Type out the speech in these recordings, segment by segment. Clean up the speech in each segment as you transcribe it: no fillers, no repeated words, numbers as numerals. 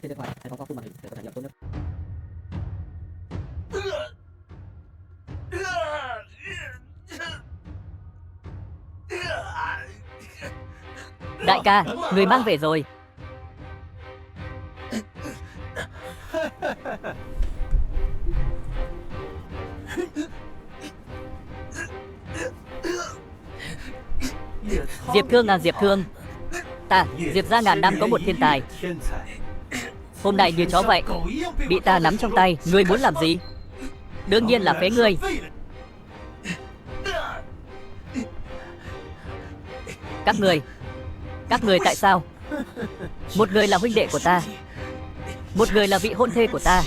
trên điện thoại hay phóng to khung màn hình để có trải nghiệm tốt nhất. Đại ca, người mang về rồi. Diệp Thương à, Diệp Thương. Ta, Diệp gia ngàn năm có một thiên tài. Hôm nay như chó vậy, bị ta nắm trong tay. Ngươi muốn làm gì? Đương nhiên là phế ngươi. Các người tại sao? Một người là huynh đệ của ta, một người là vị hôn thê của ta.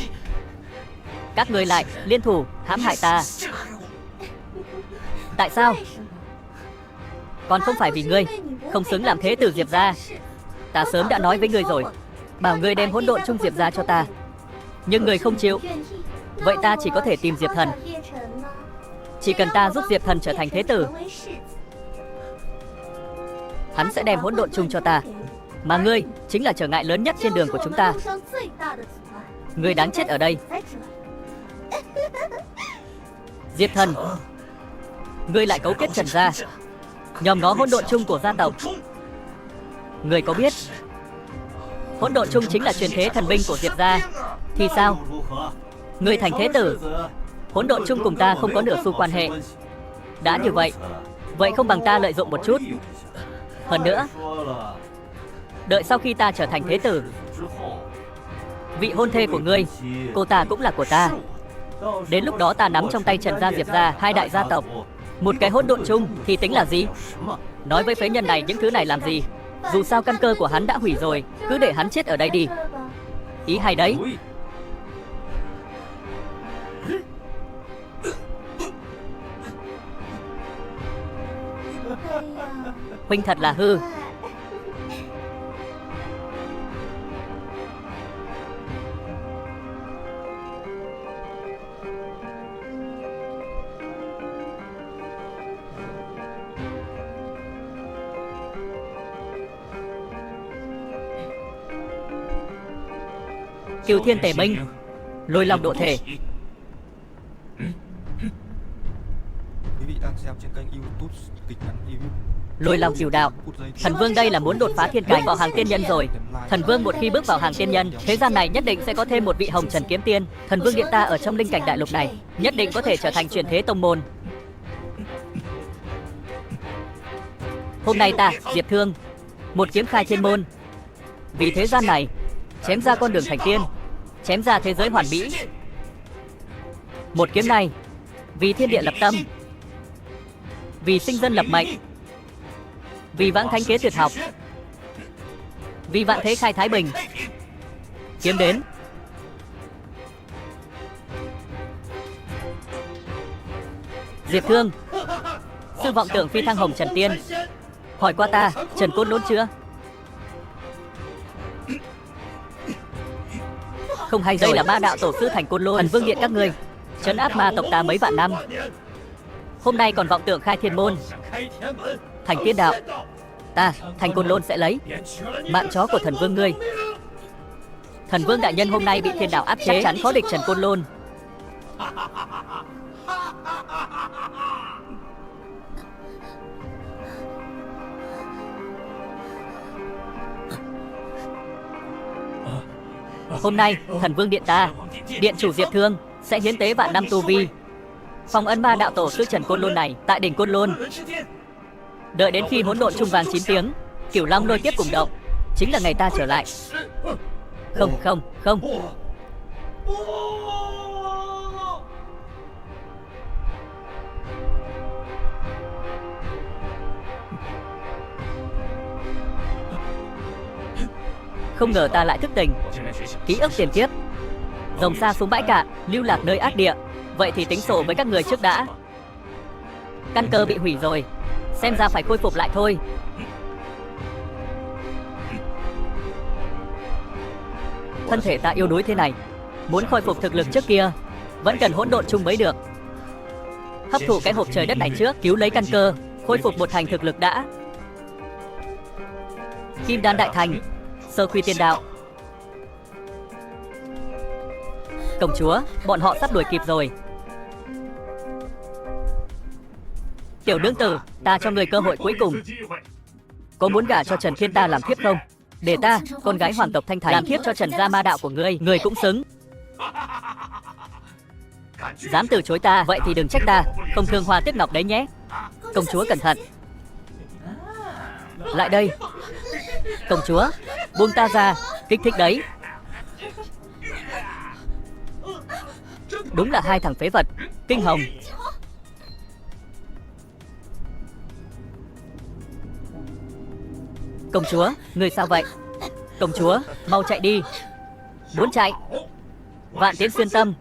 Các người lại liên thủ hãm hại ta. Tại sao? Còn không phải vì ngươi không xứng làm thế tử Diệp gia. Ta sớm đã nói với ngươi rồi, bảo ngươi đem hỗn độn chung Diệp gia cho ta, nhưng ngươi không chịu. Vậy ta chỉ có thể tìm Diệp Thần. Chỉ cần ta giúp Diệp Thần trở thành thế tử, hắn sẽ đem hỗn độn chung cho ta. Mà ngươi chính là trở ngại lớn nhất trên đường của chúng ta. Ngươi đáng chết ở đây. Diệp Thần, ngươi lại cấu kết Trần gia, nhòm ngó hỗn độn chung của gia tộc. Ngươi có biết hỗn độn chung chính là truyền thế thần binh của Diệp gia thì sao? Ngươi thành thế tử, hỗn độn chung cùng ta không có nửa xu quan hệ. Đã như vậy, vậy không bằng ta lợi dụng một chút. Hơn nữa, đợi sau khi ta trở thành thế tử, vị hôn thê của ngươi, cô ta cũng là của ta. Đến lúc đó ta nắm trong tay Trần gia, Diệp gia, hai đại gia tộc, một cái hỗn độn chung thì tính là gì? Nói với phế nhân này những thứ này làm gì? Dù sao căn cơ của hắn đã hủy rồi, cứ để hắn chết ở đây đi. Ý hay đấy. Huynh thật là hư. Cửu thiên tề minh, lôi long độ thể. Quý vị đang xem trên kênh YouTube Kịch Ngắn Review. Lôi long cửu đạo. Thần Vương đây là muốn đột phá thiên cảnh, vào hàng tiên nhân rồi. Thần Vương một khi bước vào hàng tiên nhân, thế gian này nhất định sẽ có thêm một vị hồng trần kiếm tiên. Thần Vương điện ta ở trong linh cảnh đại lục này nhất định có thể trở thành truyền thế tông môn. Hôm nay ta, Diệp Thương, một kiếm khai thiên môn, vì thế gian này chém ra con đường thành tiên, chém ra thế giới hoàn mỹ. Một kiếm này vì thiên địa lập tâm, vì sinh dân lập mệnh, vì vãng thánh kế tuyệt học, vì vạn thế khai thái bình. Kiếm đến. Diệp Thương, sư vọng tưởng phi thăng hồng trần tiên, hỏi qua ta Trần Côn Lôn chưa? Không hay rồi. Đây là ma đạo tổ sư thành Côn Lôn, Thần Vương điện các ngươi trấn áp ma tộc ta mấy vạn năm, hôm nay còn vọng tưởng khai thiên môn, thành tiên đạo. Ta, thành Côn Lôn sẽ lấy mạng chó của Thần Vương ngươi. Thần Vương đại nhân hôm nay bị thiên đạo áp chế, chắc chắn khó địch Trần Côn Lôn. Hôm nay, Thần Vương điện ta, điện chủ Diệp Thương sẽ hiến tế vạn năm tu vi, phong ấn ma đạo tổ sư Trần Côn Lôn này tại đỉnh Côn Lôn. Đợi đến khi hỗn độn chung vàng 9 tiếng, Cửu Long lôi kiếp cùng động, chính là ngày ta trở lại. Không. Không ngờ ta lại thức tỉnh. Ký ức tiền kiếp, rồng xa xuống bãi cạn, lưu lạc nơi ác địa. Vậy thì tính sổ với các người trước đã. Căn cơ bị hủy rồi, xem ra phải khôi phục lại thôi. Thân thể ta yếu đuối thế này, muốn khôi phục thực lực trước kia vẫn cần hỗn độn chung mới được. Hấp thụ cái hộp trời đất này trước, cứu lấy căn cơ, khôi phục một thành thực lực đã. Kim đan đại thành, sơ quy tiên đạo. Công chúa, bọn họ sắp đuổi kịp rồi. Tiểu nương tử, ta cho người cơ hội cuối cùng. Có muốn gả cho Trần Thiên ta làm thiếp không? Để ta, con gái hoàng tộc Thanh Thành, làm thiếp cho Trần gia ma đạo của ngươi, ngươi cũng xứng. Dám từ chối ta, vậy thì đừng trách ta, không thương hoa tiếc ngọc đấy nhé. Công chúa cẩn thận. Lại đây. Công chúa, buông ta ra, kích thích đấy. Đúng là hai thằng phế vật. Kinh hồng. Công chúa, người sao vậy? Công chúa, mau chạy đi. Muốn chạy? Vạn Tiễn xuyên tâm.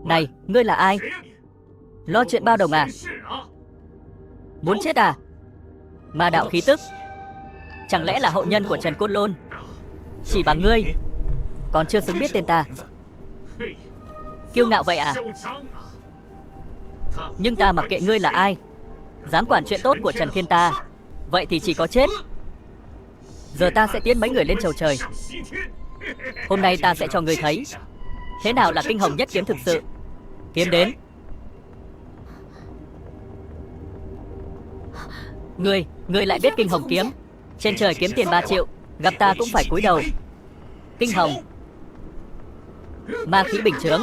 Này, ngươi là ai? Lo chuyện bao đồng à? Muốn chết à? Ma đạo khí tức. Chẳng lẽ là hậu nhân của Trần Côn Lôn? Chỉ bằng ngươi còn chưa xứng biết tên ta. Kiêu ngạo vậy à? Nhưng ta mặc kệ ngươi là ai, dám quản chuyện tốt của Trần Thiên ta, vậy thì chỉ có chết. Giờ ta sẽ tiến mấy người lên chầu trời. Hôm nay ta sẽ cho ngươi thấy thế nào là kinh hồng nhất kiếm thực sự. Kiếm đến. Ngươi lại biết kinh hồng kiếm. Trên trời kiếm tiền 3 triệu, gặp ta cũng phải cúi đầu. Kinh hồng, ma khí bình chướng.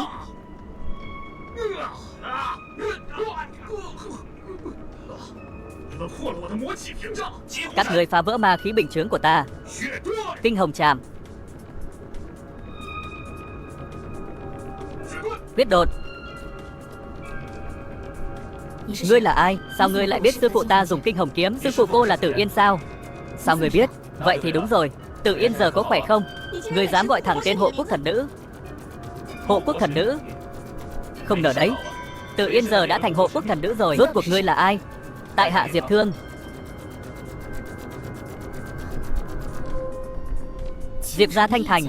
Các ngươi phá vỡ ma khí bình chướng của ta. Kinh hồng trảm. Biết đột. Ngươi là ai? Sao ngươi lại biết sư phụ ta dùng kinh hồng kiếm? Sư phụ cô là Tử Yên sao? Sao ngươi biết? Vậy thì đúng rồi. Tử Yên giờ có khỏe không? Ngươi dám gọi thẳng tên hộ quốc thần nữ? Hộ quốc thần nữ? Không ngờ đấy, Tử Yên giờ đã thành hộ quốc thần nữ rồi. Rốt cuộc ngươi là ai? Tại hạ Diệp Thương. Diệp gia Thanh Thành.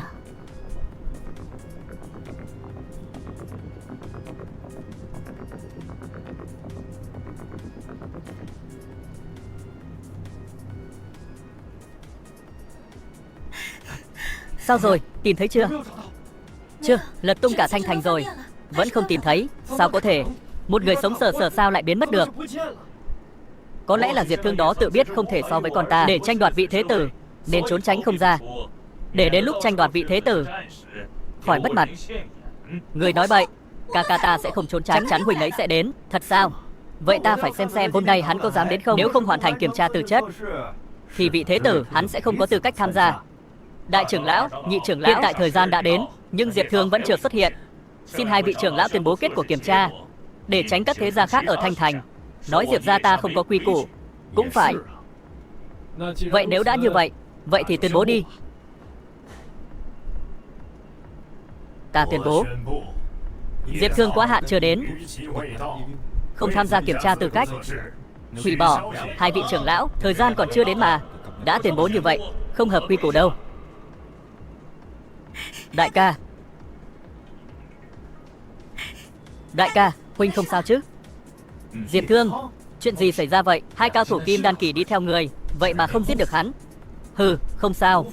Sao rồi, tìm thấy chưa? Chưa, lật tung cả Thanh Thành rồi. Vẫn không tìm thấy. Sao có thể? Một người sống sờ sờ sao lại biến mất được? Có lẽ là Diệp Thương đó tự biết không thể so với con ta để tranh đoạt vị thế tử, nên trốn tránh không ra. Để đến lúc tranh đoạt vị thế tử khỏi mất mặt. Người nói bậy. Ca ca ta sẽ không trốn tránh. Chắc chắn huynh ấy sẽ đến. Thật sao? Vậy ta phải xem hôm nay hắn có dám đến không. Nếu không hoàn thành kiểm tra tư chất thì vị thế tử hắn sẽ không có tư cách tham gia. Đại trưởng lão, nhị trưởng lão, hiện tại thời gian đã đến, nhưng Diệp Thương vẫn chưa xuất hiện. Xin hai vị trưởng lão tuyên bố kết quả kiểm tra, để tránh các thế gia khác ở Thanh Thành nói Diệp gia ta không có quy củ. Cũng phải. Vậy nếu đã như vậy, vậy thì tuyên bố đi. Ta tuyên bố Diệp Thương quá hạn chưa đến, không tham gia kiểm tra tư cách, hủy bỏ. Hai vị trưởng lão, thời gian còn chưa đến mà đã tuyên bố như vậy, không hợp quy củ đâu. Đại ca, đại ca, huynh không sao chứ? Diệp Thương, chuyện gì xảy ra vậy? Hai cao thủ kim đan kỳ đi theo người, vậy mà không giết được hắn. Hừ, không sao.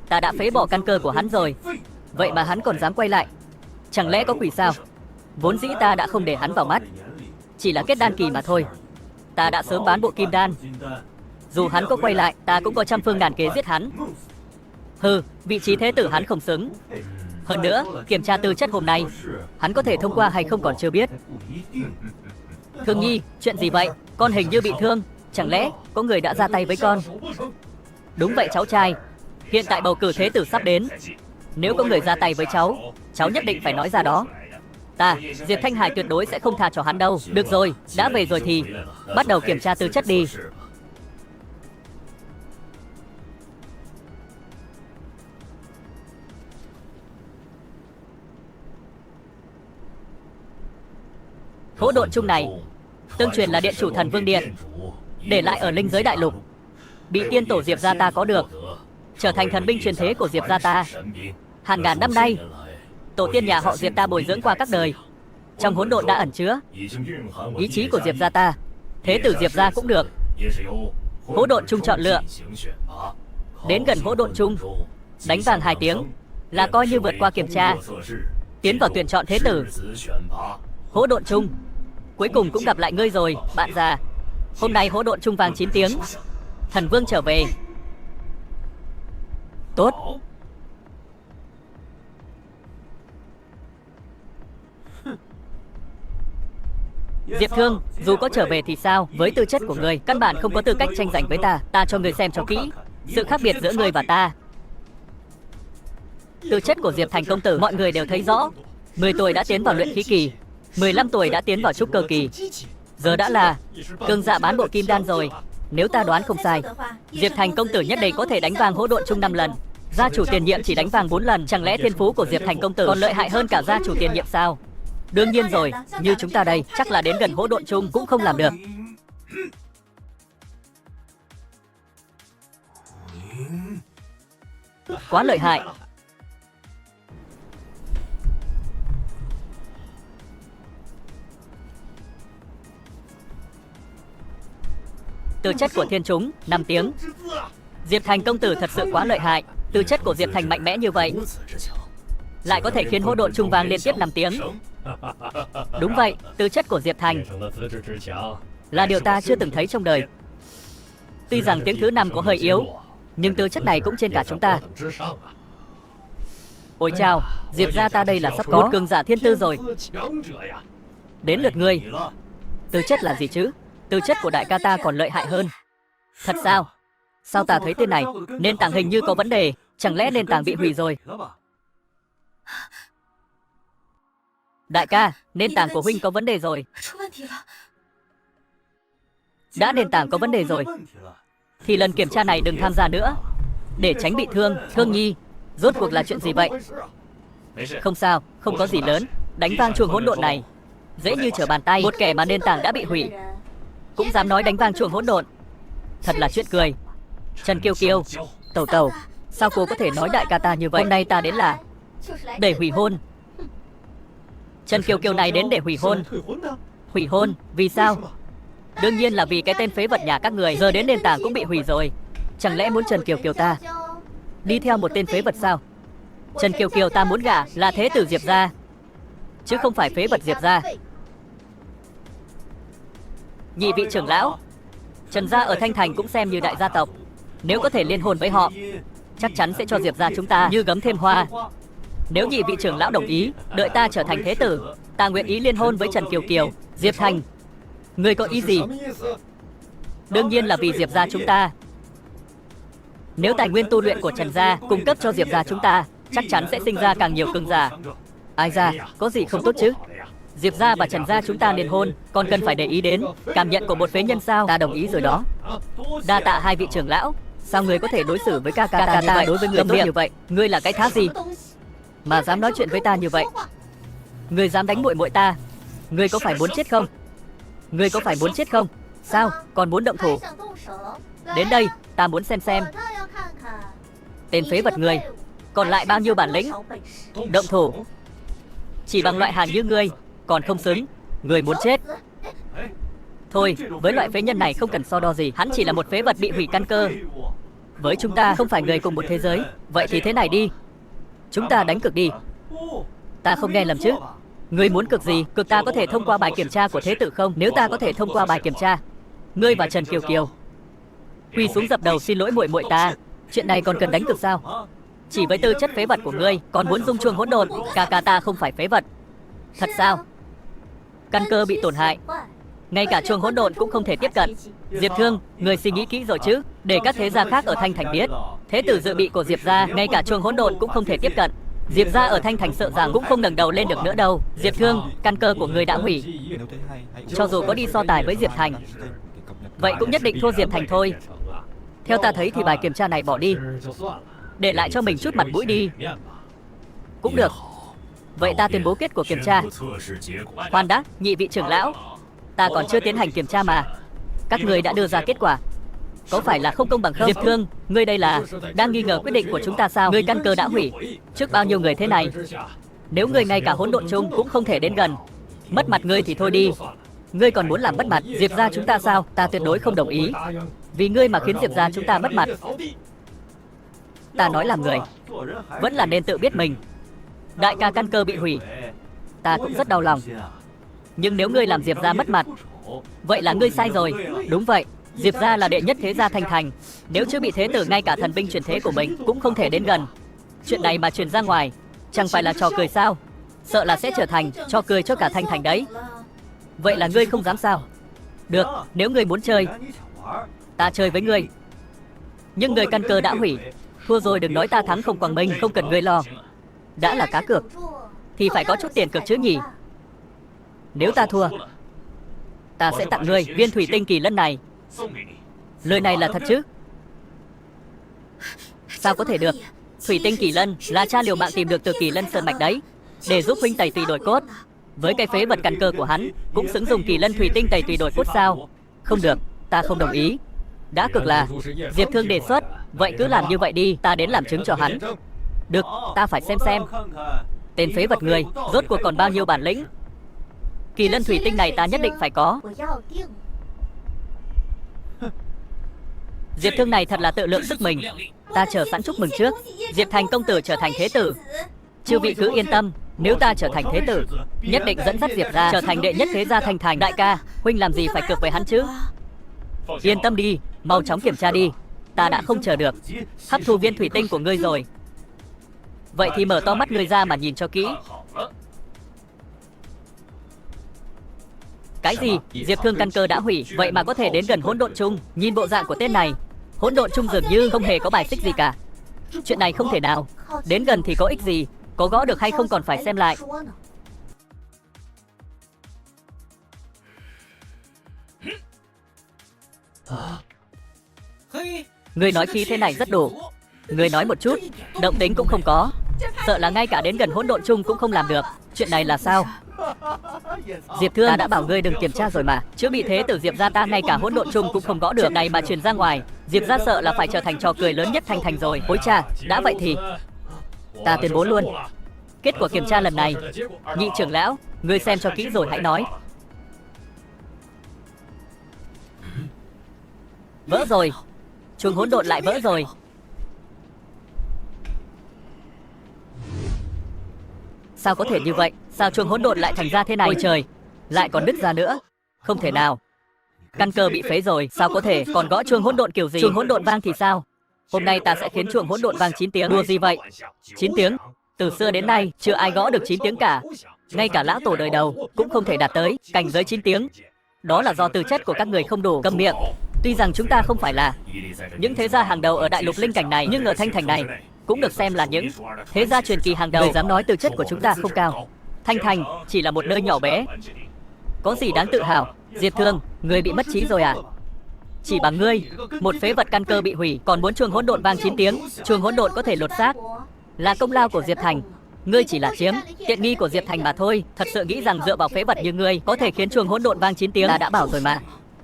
Ta đã phế bỏ căn cơ của hắn rồi, vậy mà hắn còn dám quay lại. Chẳng lẽ có quỷ sao? Vốn dĩ ta đã không để hắn vào mắt, chỉ là kết đan kỳ mà thôi. Ta đã sớm bán bộ kim đan. Dù hắn có quay lại, ta cũng có trăm phương ngàn kế giết hắn. Hừ, vị trí thế tử hắn không xứng. Hơn nữa, kiểm tra tư chất hôm nay, hắn có thể thông qua hay không còn chưa biết. Thương Nhi, chuyện gì vậy? Con hình như bị thương. Chẳng lẽ có người đã ra tay với con? Đúng vậy cháu trai. Hiện tại bầu cử thế tử sắp đến. Nếu có người ra tay với cháu, cháu nhất định phải nói ra đó. Ta, Diệp Thanh Hải tuyệt đối sẽ không tha cho hắn đâu. Được rồi, đã về rồi thì bắt đầu kiểm tra tư chất đi. Hỗn độn chung này tương truyền là điện chủ Thần Vương Điện để lại ở linh giới đại lục, bị tiên tổ Diệp gia ta có được, trở thành thần binh truyền thế của Diệp gia ta. Hàng ngàn năm nay tổ tiên nhà họ Diệp ta bồi dưỡng qua các đời. Trong hỗn độn đã ẩn chứa ý chí của Diệp gia ta. Thế tử Diệp gia cũng được. Hỗn độn chung chọn lựa. Đến gần hỗn độn chung, đánh vàng 2 tiếng là coi như vượt qua kiểm tra, tiến vào tuyển chọn thế tử. Hỗn độn chung, cuối cùng cũng gặp lại ngươi rồi, bạn già. Hôm nay hỗn độn chung vàng 9 tiếng, thần vương trở về. Tốt. Diệp Thương, dù có trở về thì sao? Với tư chất của ngươi, căn bản không có tư cách tranh giành với ta. Ta cho ngươi xem cho kỹ sự khác biệt giữa ngươi và ta. Tư chất của Diệp Thành công tử mọi người đều thấy rõ. 10 tuổi đã tiến vào luyện khí kỳ, 15 tuổi đã tiến vào trúc cơ kỳ, giờ đã là cường giả bán bộ kim đan rồi. Nếu ta đoán không sai, Diệp Thành công tử nhất định có thể đánh vàng hỗn độn chung 5 lần. Gia chủ tiền nhiệm chỉ đánh vàng 4 lần. Chẳng lẽ thiên phú của Diệp Thành công tử còn lợi hại hơn cả gia chủ tiền nhiệm sao? Đương nhiên rồi, như chúng ta đây, chắc là đến gần hỗn độn chung cũng không làm được. Quá lợi hại. Tư chất của thiên chúng 5 tiếng. Diệp Thành công tử thật sự quá lợi hại. Tư chất của Diệp Thành mạnh mẽ như vậy, lại có thể khiến hỗn độn chung vàng liên tiếp 5 tiếng. Đúng vậy, tư chất của Diệp Thành là điều ta chưa từng thấy trong đời. Tuy rằng tiếng thứ 5 có hơi yếu, nhưng tư chất này cũng trên cả chúng ta. Ôi chao, Diệp gia ta đây là sắp có một cường giả thiên tư rồi. Đến lượt ngươi. Tư chất là gì chứ? Tư chất của đại ca ta còn lợi hại hơn. Thật sao? Sao ta thấy tên này nền tảng hình như có vấn đề? Chẳng lẽ nền tảng bị hủy rồi? Đại ca, nền tảng của huynh có vấn đề rồi. Đã nền tảng có vấn đề rồi thì lần kiểm tra này đừng tham gia nữa, để tránh bị thương. Thương nhi, rốt cuộc là chuyện gì vậy? Không sao, không có gì lớn. Đánh vang chuông hỗn độn này dễ như trở bàn tay. Một kẻ mà nền tảng đã bị hủy cũng dám nói đánh vang chuông hỗn độn, thật là chuyện cười. Trần Kiêu Kiêu, Tẩu Tẩu, sao cô có thể nói đại ca ta như vậy? Hôm nay ta đến là để hủy hôn. Trần Kiều Kiều này đến để hủy hôn. Hủy hôn? Vì sao? Đương nhiên là vì cái tên phế vật nhà các người. Giờ đến nền tảng cũng bị hủy rồi. Chẳng lẽ muốn Trần Kiều Kiều ta đi theo một tên phế vật sao? Trần Kiều Kiều ta muốn gả là thế tử Diệp gia, chứ không phải phế vật Diệp gia. Nhị vị trưởng lão, Trần gia ở Thanh Thành cũng xem như đại gia tộc. Nếu có thể liên hôn với họ, chắc chắn sẽ cho Diệp gia chúng ta như gấm thêm hoa. Nếu nhị vị trưởng lão đồng ý, đợi ta trở thành thế tử, ta nguyện ý liên hôn với Trần Kiều Kiều. Diệp Thành, ngươi có ý gì? Đương nhiên là vì Diệp gia chúng ta. Nếu tài nguyên tu luyện của Trần gia cung cấp cho Diệp gia chúng ta, chắc chắn sẽ sinh ra càng nhiều cường giả. Ai ra, có gì không tốt chứ? Diệp gia và Trần gia chúng ta liên hôn, còn cần phải để ý đến cảm nhận của một phế nhân sao? Ta đồng ý rồi đó. Đa tạ hai vị trưởng lão. Sao ngươi có thể đối xử với ca ta như vậy? Đối với người tốt như vậy, ngươi là cái thá gì mà dám nói chuyện với ta như vậy? Ngươi dám đánh muội muội ta, ngươi có phải muốn chết không? Ngươi có phải muốn chết không? Sao, còn muốn động thủ? Đến đây, ta muốn xem. Tên phế vật ngươi, còn lại bao nhiêu bản lĩnh? Động thủ. Chỉ bằng loại hàng như ngươi, còn không xứng. Ngươi muốn chết. Thôi, với loại phế nhân này không cần so đo gì. Hắn chỉ là một phế vật bị hủy căn cơ. Với chúng ta không phải người cùng một thế giới. Vậy thì thế này đi, chúng ta đánh cược đi. Ta không nghe lầm chứ? Ngươi muốn cược gì? Cược ta có thể thông qua bài kiểm tra của thế tử không? Nếu ta có thể thông qua bài kiểm tra, ngươi và Trần Kiều Kiều quỳ xuống dập đầu xin lỗi muội muội ta. Chuyện này còn cần đánh cược sao? Chỉ với tư chất phế vật của ngươi còn muốn dung chuông hỗn độn? Ca ta không phải phế vật. Thật sao? Căn cơ bị tổn hại, ngay cả chuông hỗn độn cũng không thể tiếp cận. Diệp Thương, người suy nghĩ kỹ rồi chứ? Để các thế gia khác ở Thanh Thành biết, thế tử dự bị của Diệp gia ngay cả chuông hỗn độn cũng không thể tiếp cận. Diệp gia ở Thanh Thành sợ rằng cũng không ngẩng đầu lên được nữa đâu. Diệp Thương, căn cơ của người đã hủy. Cho dù có đi so tài với Diệp Thành, vậy cũng nhất định thua Diệp Thành thôi. Theo ta thấy thì bài kiểm tra này bỏ đi, để lại cho mình chút mặt mũi đi. Cũng được. Vậy ta tuyên bố kết quả kiểm tra. Khoan đã, nhị vị trưởng lão, ta còn chưa tiến hành kiểm tra mà. Các người đã đưa ra kết quả, có phải là không công bằng không? Diệp Thương, ngươi đây là đang nghi ngờ quyết định của chúng ta sao? Ngươi căn cơ đã hủy trước bao nhiêu người thế này, Nếu ngươi ngay cả hỗn độn chung cũng không thể đến gần, mất mặt ngươi thì thôi đi. Ngươi còn muốn làm mất mặt Diệp gia chúng ta sao? Ta tuyệt đối không đồng ý. Vì ngươi mà khiến Diệp gia chúng ta mất mặt. Ta nói làm người, vẫn là nên tự biết mình. Đại ca căn cơ bị hủy, ta cũng rất đau lòng. Nhưng nếu ngươi làm Diệp gia mất mặt, vậy là ngươi sai rồi. Đúng vậy, Diệp gia là đệ nhất thế gia Thanh Thành. Nếu chưa bị thế tử ngay cả thần binh truyền thế của mình cũng không thể đến gần, chuyện này mà truyền ra ngoài, chẳng phải là trò cười sao? Sợ là sẽ trở thành trò cười cho cả Thanh Thành đấy. Vậy là ngươi không dám sao? Được, nếu ngươi muốn chơi, ta chơi với ngươi. Nhưng ngươi căn cơ đã hủy, thua rồi đừng nói ta thắng không quang minh, không cần ngươi lo. Đã là cá cược, thì phải có chút tiền cược chứ nhỉ? Nếu ta thua, ta sẽ tặng ngươi viên thủy tinh kỳ lân này. Lời này là thật chứ? Sao có thể được? Thủy tinh kỳ lân là cha liều mạng tìm được từ kỳ lân sơn mạch đấy, để giúp huynh tẩy tùy đổi cốt. Với cái phế vật căn cơ của hắn, cũng xứng dùng kỳ lân thủy tinh tẩy tùy đổi cốt sao? Không được, ta không đồng ý. Đã cực là Diệp Thương đề xuất, vậy cứ làm như vậy đi, ta đến làm chứng cho hắn. Được, ta phải xem. Tên phế vật người, rốt cuộc còn bao nhiêu bản lĩnh? Kỳ lân thủy tinh này ta nhất định phải có. Diệp Thương này thật là tự lượng sức mình. Ta chờ sẵn chúc mừng trước. Diệp Thành công tử trở thành thế tử. Chư vị cứ yên tâm, nếu ta trở thành thế tử, nhất định dẫn dắt Diệp gia trở thành đệ nhất thế gia Thanh Thành. Đại ca, huynh làm gì phải cược với hắn chứ? Yên tâm đi, mau chóng kiểm tra đi. Ta đã không chờ được. Hấp thu viên thủy tinh của ngươi rồi. Vậy thì mở to mắt ngươi ra mà nhìn cho kỹ. Cái gì? Diệp Thương căn cơ đã hủy, vậy mà có thể đến gần hỗn độn chung. Nhìn bộ dạng của tên này, hỗn độn chung dường như không hề có bài xích gì cả. Chuyện này không thể nào. Đến gần thì có ích gì? Có gõ được hay không còn phải xem lại. Ngươi nói khí thế này rất đủ. Ngươi nói một chút, động tính cũng không có. Sợ là ngay cả đến gần hỗn độn chung cũng không làm được. Chuyện này là sao? Diệp Thương, ta đã bảo ngươi đừng kiểm tra rồi mà. Chứ bị thế tử Diệp gia ta ngay cả hỗn độn chung cũng không gõ được. Chuyện này mà truyền ra ngoài, Diệp gia sợ là phải trở thành trò cười lớn nhất Thanh Thành rồi. Ôi cha, đã vậy thì ta tuyên bố luôn. Kết quả kiểm tra lần này, nhị trưởng lão, ngươi xem cho kỹ rồi hãy nói. Vỡ rồi. Chuông hỗn độn lại vỡ rồi. Sao có thể như vậy? Sao chuông hỗn độn lại thành ra thế này? Ôi trời, lại còn đứt ra nữa. Không thể nào. Căn cơ bị phế rồi, sao có thể? Còn gõ chuông hỗn độn kiểu gì? Chuông hỗn độn vang thì sao? Hôm nay ta sẽ khiến chuông hỗn độn vang 9 tiếng. Đùa gì vậy? 9 tiếng? Từ xưa đến nay chưa ai gõ được 9 tiếng cả. Ngay cả lão tổ đời đầu cũng không thể đạt tới cảnh giới 9 tiếng. Đó là do tư chất của các người không đủ. Câm miệng. Tuy rằng chúng ta không phải là những thế gia hàng đầu ở đại lục linh cảnh này, nhưng ở Thanh Thành này cũng được xem là những thế gia truyền kỳ hàng đầu. Người dám nói tư chất của chúng ta không cao. Thanh Thành chỉ là một nơi nhỏ bé, có gì đáng tự hào? Diệp Thương, ngươi bị mất trí rồi à? Chỉ bằng ngươi, một phế vật căn cơ bị hủy, còn muốn chuông hỗn độn vang 9 tiếng. Chuông hỗn độn có thể lột xác, là công lao của Diệp Thành. Ngươi chỉ là chiếm tiện nghi của Diệp Thành mà thôi. Thật sự nghĩ rằng dựa vào phế vật như ngươi có thể khiến chuông hỗn độn vang 9 tiếng? Ta đã bảo rồi mà.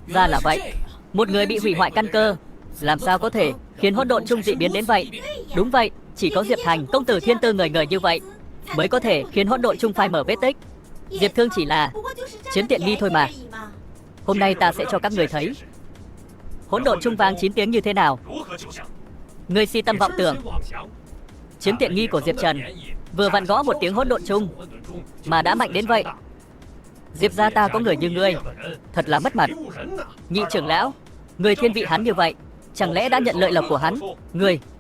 Ra là vậy. Một người bị hủy hoại căn cơ, làm sao có thể khiến hỗn độn chung dị biến đến vậy? Đúng vậy, chỉ có Diệp Thành, công tử thiên tư người như vậy mới có thể khiến hỗn độn chung phai mở vết tích. Diệp Thương chỉ là chiếm tiện nghi thôi mà. Hôm nay ta sẽ cho các người thấy hỗn độn chung vang 9 tiếng như thế nào. Ngươi si tâm vọng tưởng, chiếm tiện nghi của Diệp Trần, vừa vặn gõ một tiếng hỗn độn chung mà đã mạnh đến vậy. Diệp gia ta có người như ngươi, thật là mất mặt. Nhị trưởng lão, ngươi thiên vị hắn như vậy, chẳng lẽ đã nhận lợi lộc của hắn?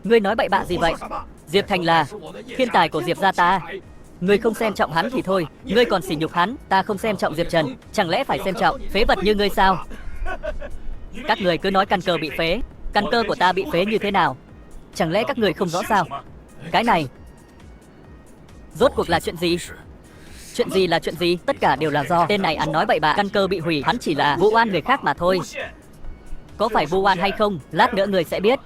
Ngươi nói bậy bạ gì vậy? Diệp Thành là thiên tài của Diệp gia ta. Ngươi không xem trọng hắn thì thôi, ngươi còn sỉ nhục hắn. Ta không xem trọng Diệp Trần, chẳng lẽ phải xem trọng phế vật như ngươi sao? Các người cứ nói căn cơ bị phế. Căn cơ của ta bị phế như thế nào? Chẳng lẽ các người không rõ sao? Cái này rốt cuộc là chuyện gì? Chuyện gì là chuyện gì? Tất cả đều là do tên này ăn nói bậy bạ. Căn cơ bị hủy, hắn chỉ là vu oan người khác mà thôi. Có phải vu oan hay không, lát nữa người sẽ biết.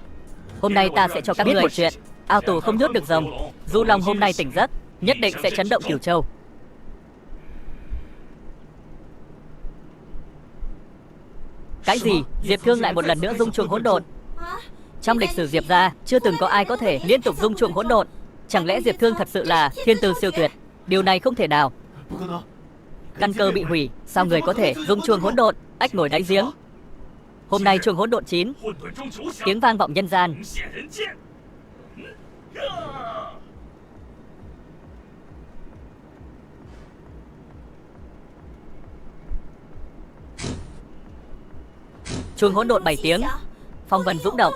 Hôm nay ta sẽ cho các người một chuyện. Ao tù không nhốt được rồng. Du Long hôm nay tỉnh giấc, nhất định sẽ chấn động Cửu Châu. Cái gì? Diệp Thương lại một lần nữa rung chuông hỗn độn. Trong lịch sử Diệp gia chưa từng có ai có thể liên tục rung chuông hỗn độn. Chẳng lẽ Diệp Thương thật sự là thiên tư siêu tuyệt? Điều này không thể nào. Căn cơ bị hủy, sao người có thể dùng chuông hỗn độn? Ách ngồi đáy giếng. Hôm nay chuông hỗn độn chín, tiếng vang vọng nhân gian. Chuông hỗn độn 7 tiếng, phong vân dũng động.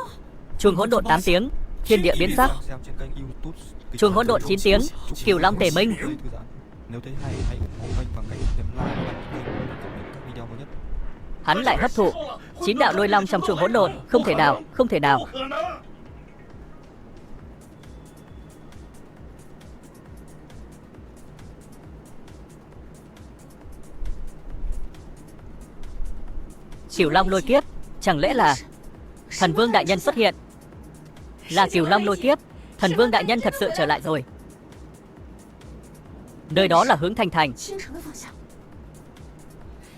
Chuông hỗn độn 8 tiếng, thiên địa biến sắc. Xem trên kênh YouTube Kịch Chuông hỗn độn 9 tiếng, Cửu Long Tề Minh. Thư giãn. Nếu thấy hay hãy ủng hộ kênh bằng cách nhấn like và đăng ký kênh để cập nhật các video mới nhất. Hắn lại hấp thụ 9 đạo lôi long trong chuông hỗn độn. Không thể nào, không thể nào. Cửu Long lôi kiếp, chẳng lẽ là Thần Vương đại nhân xuất hiện? Là Cửu Long lôi kiếp, Thần Vương đại nhân thật sự trở lại rồi. Nơi đó là hướng Thanh Thành.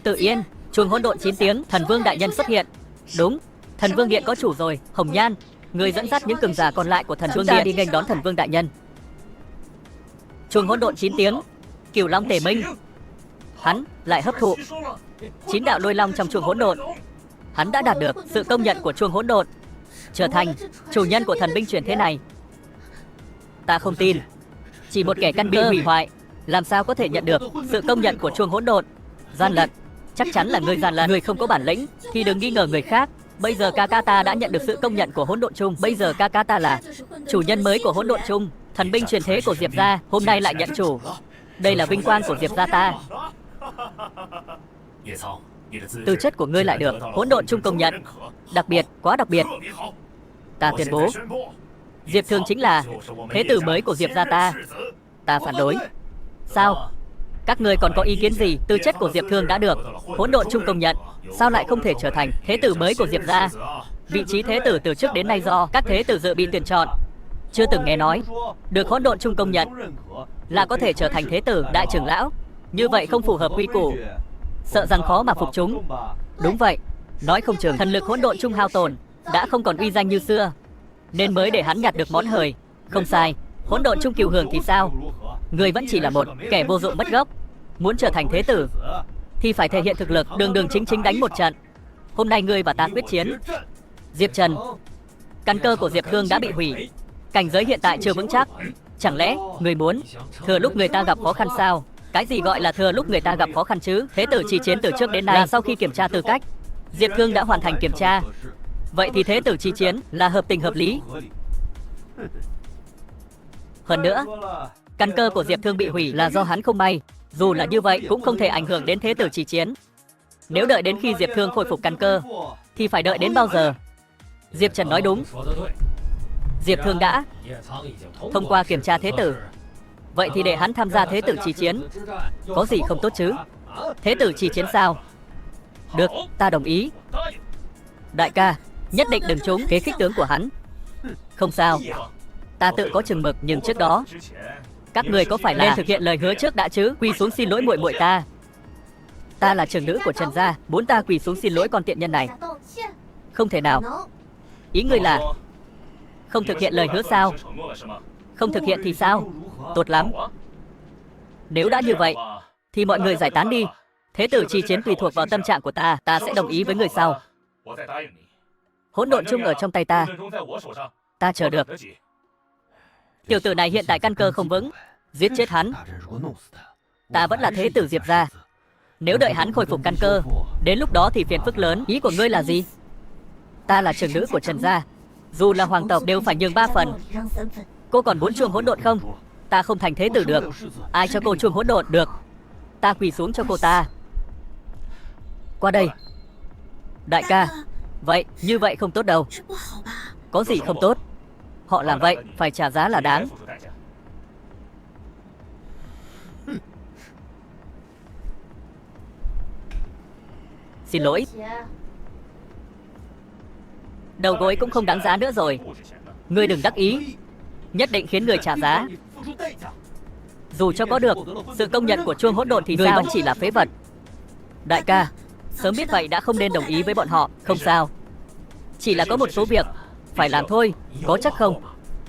Tự Yên, chuông hỗn độn 9 tiếng, Thần Vương đại nhân xuất hiện. Đúng, Thần Vương điện có chủ rồi. Hồng Nhan, người dẫn dắt những cường giả còn lại của Thần Vương điện đi nghênh đón Thần Vương đại nhân. Chuông hỗn độn 9 tiếng, Cửu Long Tề Minh. Hắn lại hấp thụ 9 đạo lôi long trong chuông hỗn độn. Hắn đã đạt được sự công nhận của chuông hỗn độn, trở thành chủ nhân của thần binh chuyển thế này. Ta không tin, chỉ một kẻ căn cơ hủy hoại làm sao có thể nhận được sự công nhận của chuông hỗn độn? Gian lận, chắc chắn là người gian lận. Người không có bản lĩnh thì đừng nghi ngờ người khác. Bây giờ ca ca ta đã nhận được sự công nhận của hỗn độn chung. Bây giờ ca ca ta là chủ nhân mới của hỗn độn chung, thần binh truyền thế của Diệp gia. Hôm nay lại nhận chủ. Đây là vinh quang của Diệp gia ta. Tư chất của ngươi lại được hỗn độn chung công nhận. Đặc biệt, quá đặc biệt. Ta tuyên bố, Diệp Thương chính là thế tử mới của Diệp gia ta. Ta phản đối. Sao? Các ngươi còn có ý kiến gì? Tư chất của Diệp Thương đã được hỗn độn chung công nhận, sao lại không thể trở thành thế tử mới của Diệp gia? Vị trí thế tử từ trước đến nay do các thế tử dự bị tuyển chọn. Chưa từng nghe nói được hỗn độn chung công nhận là có thể trở thành thế tử đại trưởng lão. Như vậy không phù hợp quy củ, sợ rằng khó mà phục chúng. Đúng vậy, nói không chừng thần lực hỗn độn chung hao tổn, đã không còn uy danh như xưa, nên mới để hắn nhặt được món hời. Không sai, hỗn độn chung Cửu Hường thì sao? Người vẫn chỉ là một kẻ vô dụng mất gốc. Muốn trở thành thế tử thì phải thể hiện thực lực, đường đường chính chính đánh một trận. Hôm nay ngươi và ta quyết chiến. Diệp Trần, căn cơ của Diệp Thương đã bị hủy, cảnh giới hiện tại chưa vững chắc. Chẳng lẽ người muốn thừa lúc người ta gặp khó khăn sao? Cái gì gọi là thừa lúc người ta gặp khó khăn chứ? Thế tử chi chiến từ trước đến nay là sau khi kiểm tra tư cách, Diệp Thương đã hoàn thành kiểm tra. Vậy thì thế tử chi chiến là hợp tình hợp lý. Hơn nữa, căn cơ của Diệp Thương bị hủy là do hắn không may. Dù là như vậy cũng không thể ảnh hưởng đến thế tử chi chiến. Nếu đợi đến khi Diệp Thương khôi phục căn cơ thì phải đợi đến bao giờ? Diệp Trần nói đúng. Diệp Thương đã thông qua kiểm tra thế tử, vậy thì để hắn tham gia thế tử chi chiến có gì không tốt chứ? Thế tử chi chiến sao? Được, ta đồng ý. Đại ca, nhất định đừng trúng kế khích tướng của hắn. Không sao, ta tự có chừng mực. Nhưng trước đó các người có phải nên thực hiện lời hứa trước đã chứ? Quỳ xuống xin lỗi muội muội ta. Ta là trưởng nữ của Trần gia, muốn ta quỳ xuống xin lỗi con tiện nhân này? Không thể nào. Ý ngươi là không thực hiện lời hứa sao? Không thực hiện thì sao? Tốt lắm. Nếu đã như vậy thì mọi người giải tán đi. Thế tử chi chiến tùy thuộc vào tâm trạng của ta. Ta sẽ đồng ý với người sau. Hỗn độn chung ở trong tay ta. Ta chờ được. Tiểu tử này hiện tại căn cơ không vững, giết chết hắn, ta vẫn là thế tử Diệp gia. Nếu đợi hắn khôi phục căn cơ, đến lúc đó thì phiền phức lớn. Ý của ngươi là gì? Ta là trưởng nữ của Trần gia, dù là hoàng tộc đều phải nhường 3 phần. Cô còn muốn chuông hỗn độn không? Ta không thành thế tử được. Ai cho cô chuông hỗn độn? Được, ta quỳ xuống cho cô ta. Qua đây. Đại ca, vậy như vậy không tốt đâu. Có gì không tốt? Họ làm vậy phải trả giá là đáng. Xin lỗi. Đầu gối cũng không đáng giá nữa rồi. Ngươi đừng đắc ý, nhất định khiến người trả giá. Dù cho có được sự công nhận của chuông hỗn độn thì ngươi vẫn chỉ là phế vật. Đại ca, sớm biết vậy đã không nên đồng ý với bọn họ. Không sao, chỉ là có một số việc phải làm thôi. Có chắc không?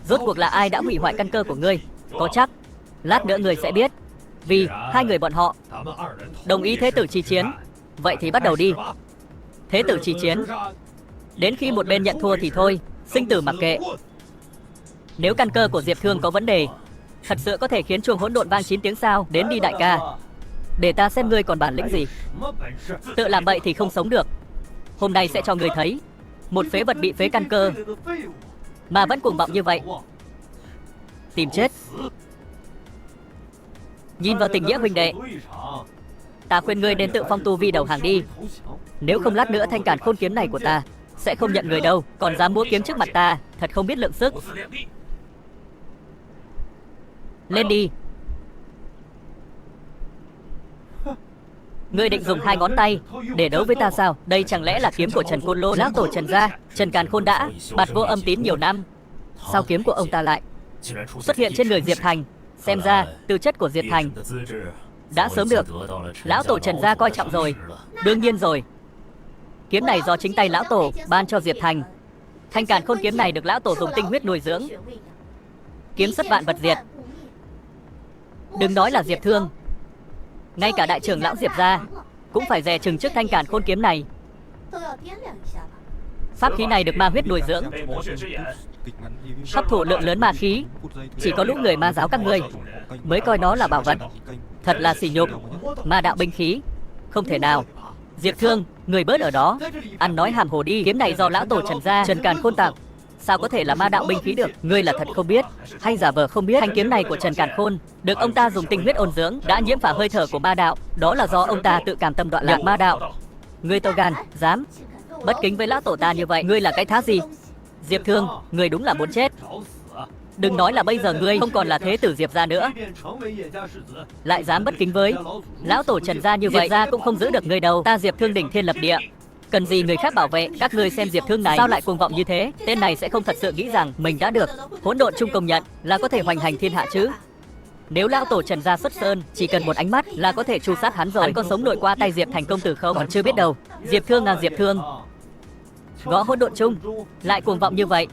Rốt cuộc là ai đã hủy hoại căn cơ của ngươi? Có chắc lát nữa ngươi sẽ biết. Vì hai người bọn họ đồng ý thế tử chi chiến, vậy thì bắt đầu đi. Thế tử chi chiến. Đến khi một bên nhận thua thì thôi, sinh tử mặc kệ. Nếu căn cơ của Diệp Thương có vấn đề, thật sự có thể khiến chuông hỗn độn vang 9 tiếng sao. Đến đi đại ca, để ta xem ngươi còn bản lĩnh gì. Tự làm bậy thì không sống được. Hôm nay sẽ cho ngươi thấy một phế vật bị phế căn cơ mà vẫn cuồng vọng như vậy. Tìm chết. Nhìn vào tình nghĩa huynh đệ, ta khuyên ngươi nên tự phong tu vi đầu hàng đi. Nếu không lát nữa thanh càn khôn kiếm này của ta sẽ không nhận người đâu. Còn dám múa kiếm trước mặt ta, thật không biết lượng sức. Lên đi. Ngươi định dùng hai ngón tay để đấu với ta sao? Đây chẳng lẽ là kiếm của Trần Côn Lôn, lão tổ Trần gia? Trần Càn Khôn đã bạt vô âm tín nhiều năm, sao kiếm của ông ta lại xuất hiện trên người Diệp Thành? Xem ra tư chất của Diệp Thành đã sớm được lão tổ Trần gia coi trọng rồi. Đương nhiên rồi. Kiếm này do chính tay lão tổ ban cho Diệp Thành. Thanh Càn Khôn kiếm này được lão tổ dùng tinh huyết nuôi dưỡng. Kiếm xuất vạn vật diệt. Đừng nói là Diệp Thương, ngay cả đại trưởng lão Diệp gia cũng phải dè chừng trước thanh càn khôn kiếm này. Pháp khí này được ma huyết nuôi dưỡng, hấp thụ lượng lớn ma khí. Chỉ có lũ người ma giáo các ngươi mới coi nó là bảo vật. Thật là sỉ nhục. Ma đạo binh khí, không thể nào. Diệp Thương, người bớt ở đó ăn nói hàm hồ đi. Kiếm này do lão tổ Trần gia, Trần Càn Khôn tặng, sao có thể là ma đạo binh khí được? Ngươi là thật không biết hay giả vờ không biết? Thanh kiếm này của Trần Càn Khôn được ông ta dùng tinh huyết ôn dưỡng, đã nhiễm phải hơi thở của ma đạo. Đó là do ông ta tự cảm tâm đoạn lạc ma đạo. Ngươi to gan, dám bất kính với lão tổ ta như vậy. Ngươi là cái thá gì? Diệp Thương, ngươi đúng là muốn chết. Đừng nói là bây giờ ngươi không còn là thế tử Diệp gia nữa, lại dám bất kính với lão tổ Trần gia như vậy. Diệp gia cũng không giữ được ngươi đâu. Ta Diệp Thương đỉnh thiên lập địa, cần gì người khác bảo vệ? Các ngươi xem Diệp Thương này sao lại cuồng vọng như thế? Tên này sẽ không thật sự nghĩ rằng mình đã được hỗn độn chung công nhận là có thể hoành hành thiên hạ chứ? Nếu lão tổ Trần gia xuất sơn, chỉ cần một ánh mắt là có thể tru sát hắn rồi. Hắn có sống nổi qua tay Diệp Thành công tử không? Còn chưa biết đâu. Diệp Thương là Diệp Thương, gõ hỗn độn chung lại cuồng vọng như vậy.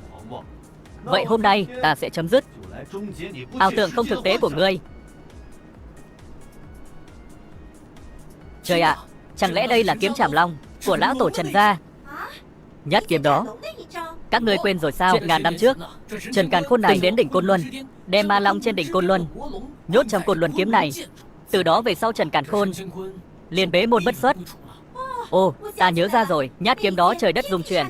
Vậy hôm nay ta sẽ chấm dứt ảo tưởng không thực tế của ngươi. Trời ạ, chẳng lẽ đây là kiếm Trảm Long của lão tổ Trần gia? Nhất kiếm đó, các ngươi quên rồi sao? Chuyện ngàn năm trước, Trần Càn Khôn này đến đỉnh Côn Luân, đem ma long trên đỉnh Côn Luân nhốt trong Côn Luân kiếm này. Từ đó về sau Trần Càn Khôn liền bế môn bất xuất. Ồ, ta nhớ ra rồi, nhát kiếm đó trời đất rung chuyển.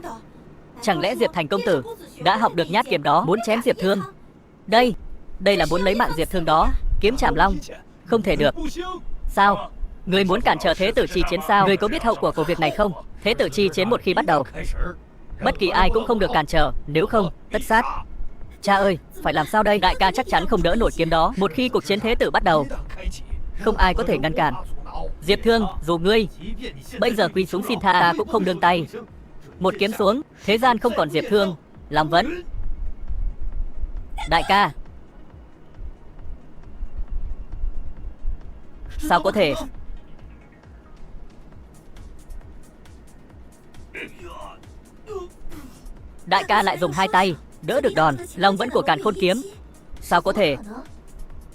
Chẳng lẽ Diệp Thành công tử đã học được nhát kiếm đó, muốn chém Diệp Thương? Đây là muốn lấy mạng Diệp Thương đó. Kiếm Trảm Long, không thể được. Sao? Ngươi muốn cản trở thế tử chi chiến sao? Ngươi có biết hậu quả của việc này không? Thế tử chi chiến một khi bắt đầu, bất kỳ ai cũng không được cản trở, nếu không tất sát. Cha ơi, phải làm sao đây? Đại ca chắc chắn không đỡ nổi kiếm đó. Một khi cuộc chiến thế tử bắt đầu, không ai có thể ngăn cản. Diệp Thương, dù ngươi bây giờ quỳ xuống xin tha, ta cũng không nương tay. Một kiếm xuống, thế gian không còn Diệp Thương. Lòng vấn. Đại ca, sao có thể? Đại ca lại dùng hai tay đỡ được đòn long vẫn của Càn Khôn kiếm. Sao có thể?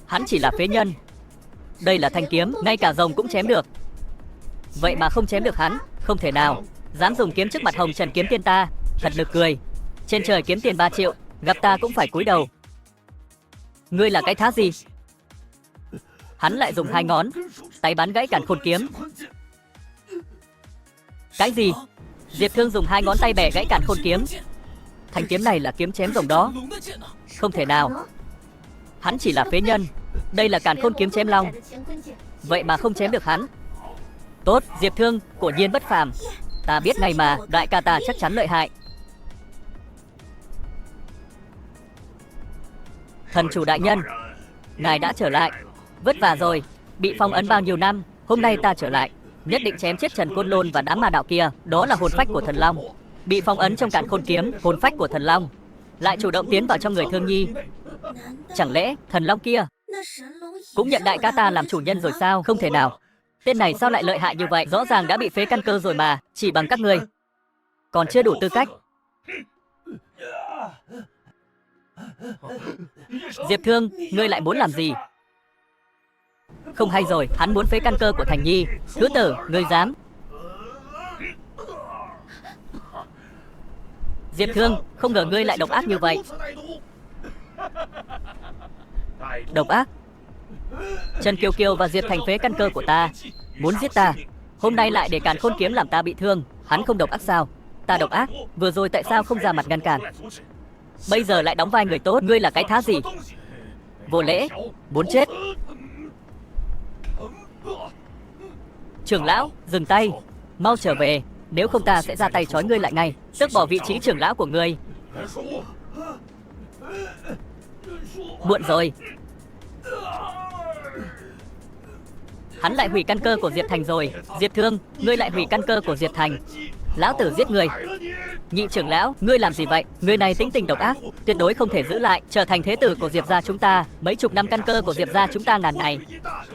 Hắn chỉ là phế nhân. Đây là thanh kiếm, ngay cả rồng cũng chém được. Vậy mà không chém được hắn, không thể nào. Dám dùng kiếm trước mặt Hồng Trần kiếm tiên ta, thật nực cười. Trên trời kiếm tiền 3 triệu, gặp ta cũng phải cúi đầu. Ngươi là cái thá gì? Hắn lại dùng hai ngón tay bắn gãy Càn Khôn kiếm. Cái gì? Diệp Thương dùng hai ngón tay bẻ gãy Càn Khôn kiếm. Thanh kiếm này là kiếm chém rồng đó. Không thể nào. Hắn chỉ là phế nhân. Đây là Càn Khôn kiếm chém long, vậy mà không chém được hắn. Tốt, Diệp Thương quả nhiên bất phàm. Ta biết ngay mà, đại ca ta chắc chắn lợi hại. Thần chủ đại nhân, ngài đã trở lại. Vất vả rồi, bị phong ấn bao nhiêu năm, hôm nay ta trở lại, nhất định chém chết Trần Côn Lôn và đám ma đạo kia. Đó là hồn phách của thần long, bị phong ấn trong Càn Khôn kiếm. Hồn phách của thần long lại chủ động tiến vào trong người Thương Nhi. Chẳng lẽ thần long kia cũng nhận đại ca ta làm chủ nhân rồi sao? Không thể nào. Tên này sao lại lợi hại như vậy? Rõ ràng đã bị phế căn cơ rồi mà. Chỉ bằng các ngươi còn chưa đủ tư cách. Diệp Thương, ngươi lại muốn làm gì? Không hay rồi, hắn muốn phế căn cơ của Thành Nhi. Thứ tử, ngươi dám? Diệp Thương, không ngờ ngươi lại độc ác như vậy. Độc ác? Trần Kiều Kiều và Diệp Thành phế căn cơ của ta, muốn giết ta. Hôm nay lại để Càn Khôn kiếm làm ta bị thương. Hắn không độc ác sao? Ta độc ác. Vừa rồi tại sao không ra mặt ngăn cản? Bây giờ lại đóng vai người tốt. Ngươi là cái thá gì? Vô lễ, muốn chết. Trưởng lão, dừng tay, mau trở về. Nếu không ta sẽ ra tay trói ngươi lại ngay, tước bỏ vị trí trưởng lão của ngươi. Muộn rồi. Hắn lại hủy căn cơ của Diệp Thành rồi. Diệp Thương, ngươi lại hủy căn cơ của Diệp Thành. Lão tử giết người. Nhị trưởng lão, ngươi làm gì vậy? Người này tính tình độc ác, tuyệt đối không thể giữ lại, trở thành thế tử của Diệp gia chúng ta. Mấy chục năm căn cơ của Diệp gia chúng ta ngàn này.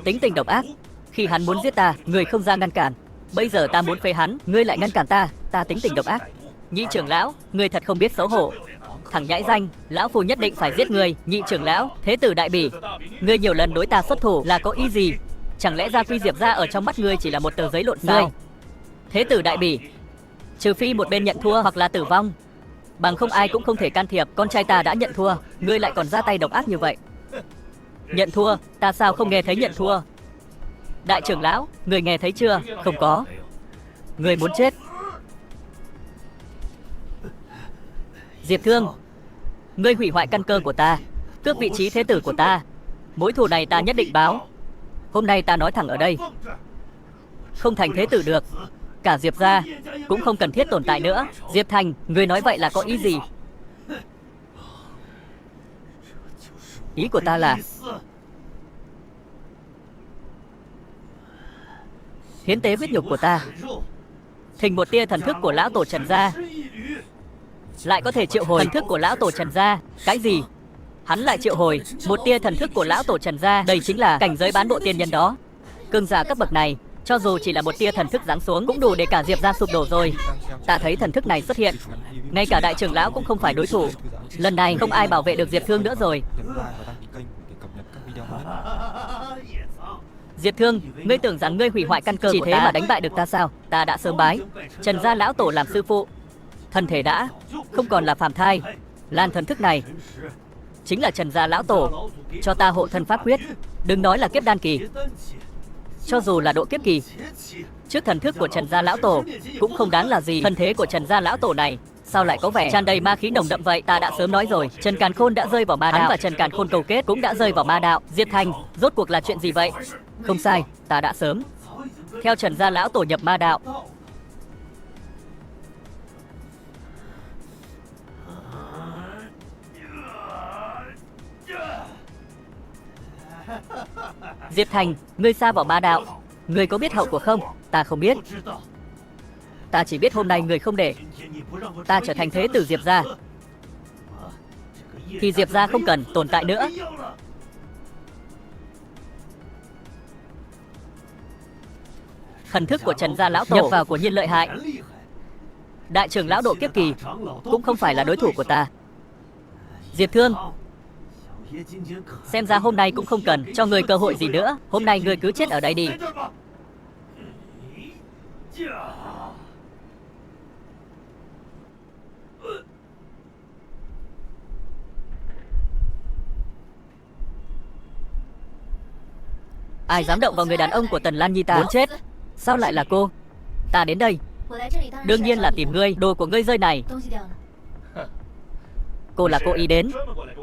Tính tình độc ác. Khi hắn muốn giết ta, người không ra ngăn cản. Bây giờ ta muốn phế hắn, ngươi lại ngăn cản ta. Ta tính tình độc ác. Nhị trưởng lão, ngươi thật không biết xấu hổ. Thằng nhãi danh, lão phu nhất định phải giết ngươi. Nhị trưởng lão, thế tử đại bỉ, ngươi nhiều lần đối ta xuất thủ là có ý gì? Chẳng lẽ gia quy Diệp gia ở trong mắt ngươi chỉ là một tờ giấy lộn sao? Thế tử đại bỉ, trừ phi một bên nhận thua hoặc là tử vong, bằng không ai cũng không thể can thiệp. Con trai ta đã nhận thua, ngươi lại còn ra tay độc ác như vậy. Nhận thua? Ta sao không nghe thấy nhận thua? Đại trưởng lão, người nghe thấy chưa? Không có. Người muốn chết. Diệp Thương, ngươi hủy hoại căn cơ của ta, cướp vị trí thế tử của ta. Mối thù này ta nhất định báo. Hôm nay ta nói thẳng ở đây, không thành thế tử được, cả Diệp gia cũng không cần thiết tồn tại nữa. Diệp Thành, ngươi nói vậy là có ý gì? Ý của ta là hiến tế huyết nhục của ta, thình một tia thần thức của lão tổ Trần gia, lại có thể triệu hồi thần thức của lão tổ Trần gia. Cái gì? Hắn lại triệu hồi một tia thần thức của lão tổ Trần gia? Đây chính là cảnh giới bán bộ tiên nhân đó. Cường giả cấp bậc này, cho dù chỉ là một tia thần thức giáng xuống cũng đủ để cả Diệp gia sụp đổ rồi. Ta thấy thần thức này xuất hiện, ngay cả đại trưởng lão cũng không phải đối thủ. Lần này không ai bảo vệ được Diệp Thương nữa rồi. Diệp Thương, ngươi tưởng rằng ngươi hủy hoại căn cơ của ta chỉ thế mà đánh bại được ta sao? Ta đã sớm bái Trần gia lão tổ làm sư phụ, thân thể đã không còn là phàm thai. Lan thần thức này chính là Trần gia lão tổ cho ta hộ thân pháp quyết. Đừng nói là kiếp đan kỳ, cho dù là độ kiếp kỳ, trước thần thức của Trần gia lão tổ cũng không đáng là gì. Thân thế của Trần gia lão tổ này sao lại có vẻ tràn đầy ma khí nồng đậm vậy? Ta đã sớm nói rồi, Trần Càn Khôn đã rơi vào ma đạo. Hắn và Trần Càn Khôn cầu kết cũng đã rơi vào ma đạo. Diệp Thành, rốt cuộc là chuyện gì vậy? Không sai, ta đã sớm theo Trần gia lão tổ nhập ma đạo. Diệp Thành, ngươi sa vào ma đạo, ngươi có biết hậu quả không? Ta không biết. Ta chỉ biết hôm nay ngươi không để ta trở thành thế tử Diệp gia, thì Diệp gia không cần tồn tại nữa. Thần thức của Trần gia lão tổ nhập vào của nhiên lợi hại. Đại trưởng lão độ kiếp kỳ cũng không phải là đối thủ của ta. Diệp Thương, xem ra hôm nay cũng không cần cho người cơ hội gì nữa. Hôm nay ngươi cứ chết ở đây đi. Ai dám động vào người đàn ông của Tần Lan Nhi ta? Muốn chết? Sao lại là cô? Ta đến đây đương nhiên là tìm ngươi. Đồ của ngươi rơi này. Cô là cô ý đến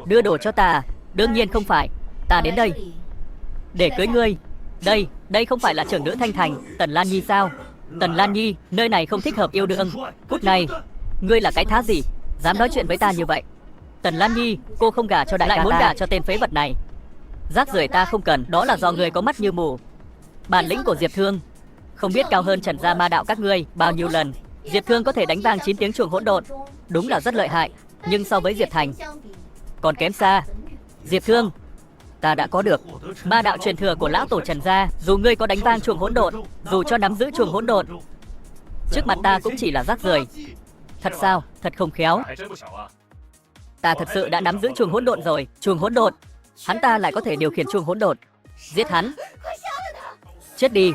đưa đồ cho ta? Đương nhiên không phải. Ta đến đây để cưới ngươi. Đây không phải là trưởng nữ Thanh Thành Tần Lan Nhi sao? Tần Lan Nhi, nơi này không thích hợp yêu đương. Cút này. Ngươi là cái thá gì dám nói chuyện với ta như vậy? Tần Lan Nhi, cô không gả cho đại ca, lại muốn gả cho tên phế vật này. Rác rưởi ta không cần, đó là do người có mắt như mù. Bản lĩnh của Diệp Thương không biết cao hơn Trần gia ma đạo các ngươi bao nhiêu lần. Diệp Thương có thể đánh vang 9 tiếng chuồng hỗn độn, đúng là rất lợi hại, nhưng so với Diệp Thành còn kém xa. Diệp Thương, ta đã có được ma đạo truyền thừa của lão tổ Trần gia. Dù ngươi có đánh vang chuồng hỗn độn, dù cho nắm giữ chuồng hỗn độn, trước mặt ta cũng chỉ là rác rưởi. Thật sao? Thật không khéo. Ta thật sự đã nắm giữ chuồng hỗn độn rồi. Chuồng hỗn độn, hắn ta lại có thể điều khiển chuồng hỗn độn. Giết hắn. Chết đi.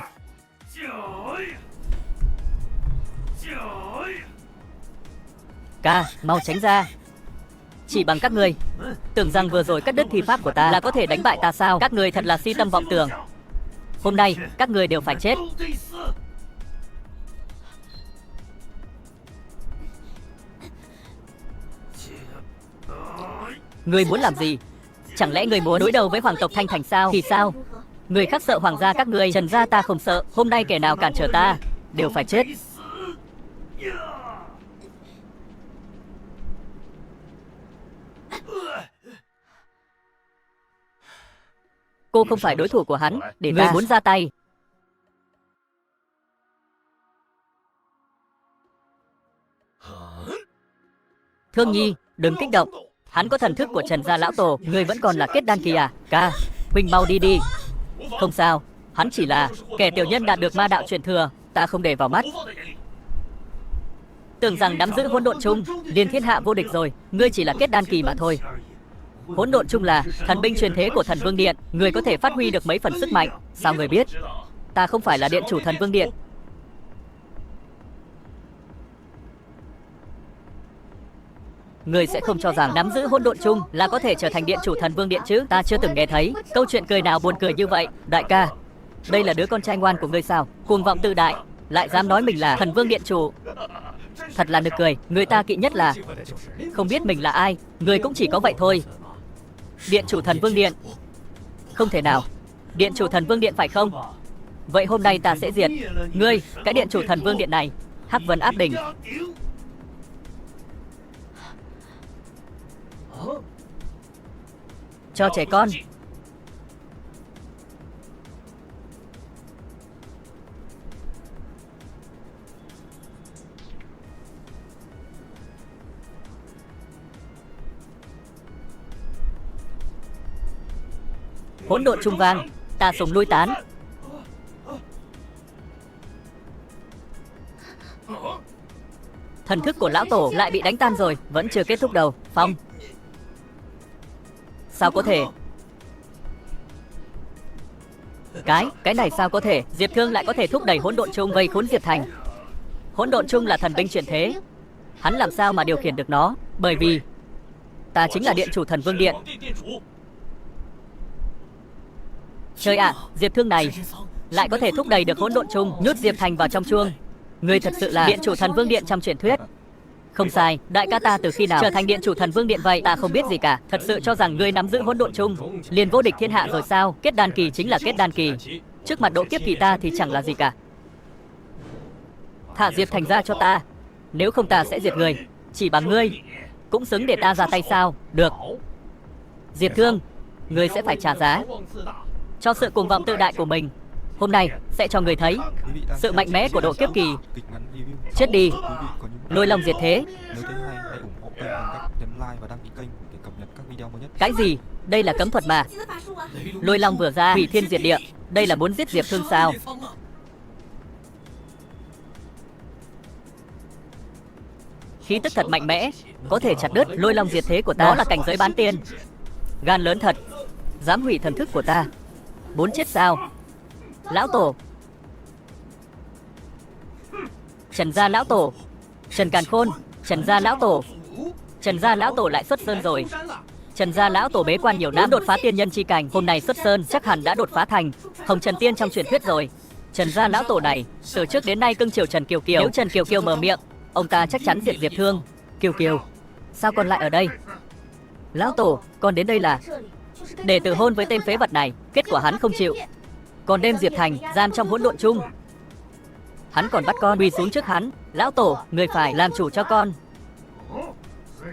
Ca, mau tránh ra. Chỉ bằng các ngươi tưởng rằng vừa rồi cắt đứt thi pháp của ta là có thể đánh bại ta sao? Các ngươi thật là si tâm vọng tưởng. Hôm nay các ngươi đều phải chết. Ngươi muốn làm gì? Chẳng lẽ ngươi muốn đối đầu với hoàng tộc Thanh Thành sao? Thì sao? Người khác sợ hoàng gia các ngươi, Trần gia ta không sợ. Hôm nay kẻ nào cản trở ta đều phải chết. Cô không phải đối thủ của hắn. Để ngươi muốn ra tay. Thương Nhi, đừng kích động. Hắn có thần thức của Trần gia lão tổ. Ngươi vẫn còn là kết đan kỳ à? Ca, huynh mau đi đi. Không sao, hắn chỉ là kẻ tiểu nhân đạt được ma đạo truyền thừa, ta không để vào mắt. Tưởng rằng nắm giữ hỗn độn chung liền thiên hạ vô địch rồi. Ngươi chỉ là kết đan kỳ mà thôi. Hỗn độn chung là thần binh truyền thế của Thần Vương Điện. Ngươi có thể phát huy được mấy phần sức mạnh. Sao ngươi biết? Ta không phải là điện chủ Thần Vương Điện. Ngươi sẽ không cho rằng nắm giữ hỗn độn chung là có thể trở thành điện chủ Thần Vương Điện chứ? Ta chưa từng nghe thấy câu chuyện cười nào buồn cười như vậy. Đại ca, đây là đứa con trai ngoan của ngươi sao? Cuồng vọng tự đại, lại dám nói mình là Thần Vương Điện chủ. Thật là nực cười. Người ta kỵ nhất là không biết mình là ai. Ngươi cũng chỉ có vậy thôi. Điện chủ Thần Vương Điện. Không thể nào. Điện chủ Thần Vương Điện phải không? Vậy hôm nay ta sẽ diệt ngươi, cái điện chủ Thần Vương Điện này. Hắc Vân áp đỉnh. Cho trẻ con. Hỗn độn trung vang, ta sùng lui tán. Thần thức của lão tổ lại bị đánh tan rồi. Vẫn chưa kết thúc đâu. Phong. Sao có thể? Cái này sao có thể? Diệp Thương lại có thể thúc đẩy hỗn độn chung vây khốn Diệp Thành. Hỗn độn chung là thần binh chuyển thế. Hắn làm sao mà điều khiển được nó? Bởi vì ta chính là điện chủ Thần Vương Điện. Trời ạ, Diệp Thương này lại có thể thúc đẩy được hỗn độn chung, nhốt Diệp Thành vào trong chuông. Ngươi thật sự là điện chủ Thần Vương Điện trong truyền thuyết. Không sai, đại ca ta từ khi nào trở thành điện chủ Thần Vương Điện vậy? Ta không biết gì cả. Thật sự cho rằng ngươi nắm giữ hỗn độn chung liền vô địch thiên hạ rồi sao? Kết đan kỳ chính là kết đan kỳ. Trước mặt độ kiếp kỳ ta thì chẳng là gì cả. Thả Diệp Thành ra cho ta. Nếu không ta sẽ diệt ngươi. Chỉ bằng ngươi cũng xứng để ta ra tay sao? Được. Diệp Thương, ngươi sẽ phải trả giá cho sự cuồng vọng tự đại của mình. Hôm nay sẽ cho người thấy sự mạnh mẽ của độ kiếp kỳ. Chết đi. Lôi Long diệt thế. Nếu thấy hay, hãy ủng hộ kênh bằng cách nhấn like và đăng ký kênh để cập nhật các video mới nhất. Cái gì? Đây là cấm thuật mà. Lôi Long vừa ra hủy thiên diệt địa. Đây là muốn giết Diệp Thương sao? Khí tức thật mạnh mẽ, có thể chặt đứt Lôi Long diệt thế của ta. Đó là cảnh giới bán tiên. Gan lớn thật, dám hủy thần thức của ta. Muốn chết sao? Lão tổ. Trần gia lão tổ. Trần Càn Khôn. Trần gia lão tổ. Trần gia lão tổ lại xuất sơn rồi. Trần gia lão tổ bế quan nhiều năm, đột phá tiên nhân chi cảnh. Hôm nay xuất sơn chắc hẳn đã đột phá thành Hồng Trần Tiên trong truyền thuyết rồi. Trần gia lão tổ này từ trước đến nay cưng chiều Trần Kiều Kiều. Nếu Trần Kiều Kiều mở miệng, ông ta chắc chắn diệt Diệp Thương. Kiều Kiều, sao con lại ở đây? Lão tổ, con đến đây là để từ hôn với tên phế vật này. Kết quả hắn không chịu, còn đem Diệp Thành giam trong hỗn độn chung. Hắn còn bắt con quỳ xuống trước hắn. Lão tổ, người phải làm chủ cho con.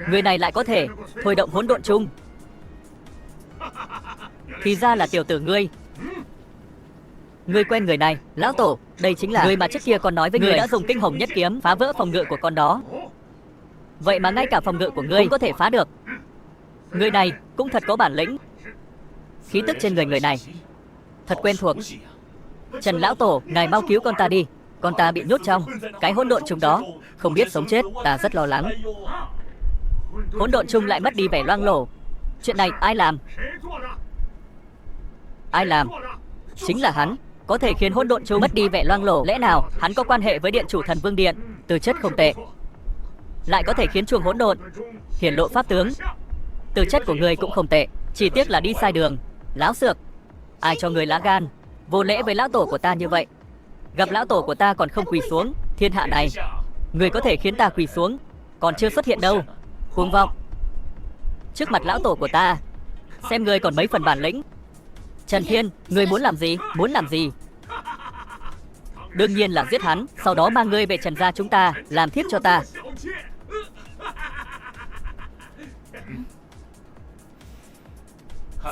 Người này lại có thể thôi động hỗn độn chung. Thì ra là tiểu tử ngươi. Ngươi quen người này. Lão tổ, đây chính là người mà trước kia con nói với ngươi đã dùng kinh hồng nhất kiếm phá vỡ phòng ngự của con đó. Vậy mà ngay cả phòng ngự của ngươi cũng có thể phá được. Người này cũng thật có bản lĩnh. Khí tức trên người này thật quen thuộc. Trần lão tổ, ngài mau cứu con ta đi. Con ta bị nhốt trong cái hỗn độn chung đó, không biết sống chết, ta rất lo lắng. Hỗn độn chung lại mất đi vẻ loang lổ. Chuyện này ai làm? Ai làm? Chính là hắn. Có thể khiến hỗn độn chung mất đi vẻ loang lổ. Lẽ nào hắn có quan hệ với điện chủ Thần Vương Điện? Tư chất không tệ, lại có thể khiến chuông hỗn độn hiển lộ pháp tướng. Tư chất của người cũng không tệ, chỉ tiếc là đi sai đường. Láo xược, ai cho người lá gan vô lễ với lão tổ của ta như vậy? Gặp lão tổ của ta còn không quỳ xuống, thiên hạ này người có thể khiến ta quỳ xuống còn chưa xuất hiện đâu. Cuồng vọng, trước mặt lão tổ của ta, xem ngươi còn mấy phần bản lĩnh. Trần Thiên, ngươi muốn làm gì? Muốn làm gì? Đương nhiên là giết hắn, sau đó mang ngươi về Trần gia chúng ta làm thiếp cho ta.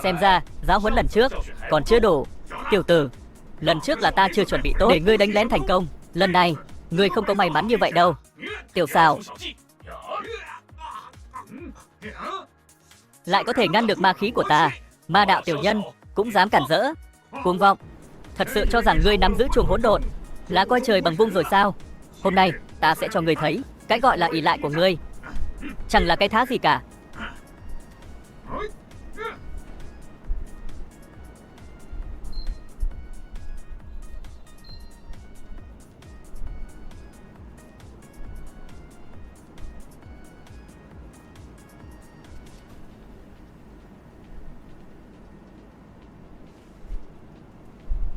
Xem ra giáo huấn lần trước còn chưa đủ. Tiểu tử, lần trước là ta chưa chuẩn bị tốt để ngươi đánh lén thành công, lần này ngươi không có may mắn như vậy đâu. Tiểu xào, lại có thể ngăn được ma khí của ta. Ma đạo tiểu nhân cũng dám cản rỡ. Cuồng vọng, thật sự cho rằng ngươi nắm giữ chuông hỗn độn là coi trời bằng vung rồi sao? Hôm nay ta sẽ cho ngươi thấy cái gọi là ỷ lại của ngươi chẳng là cái thá gì cả.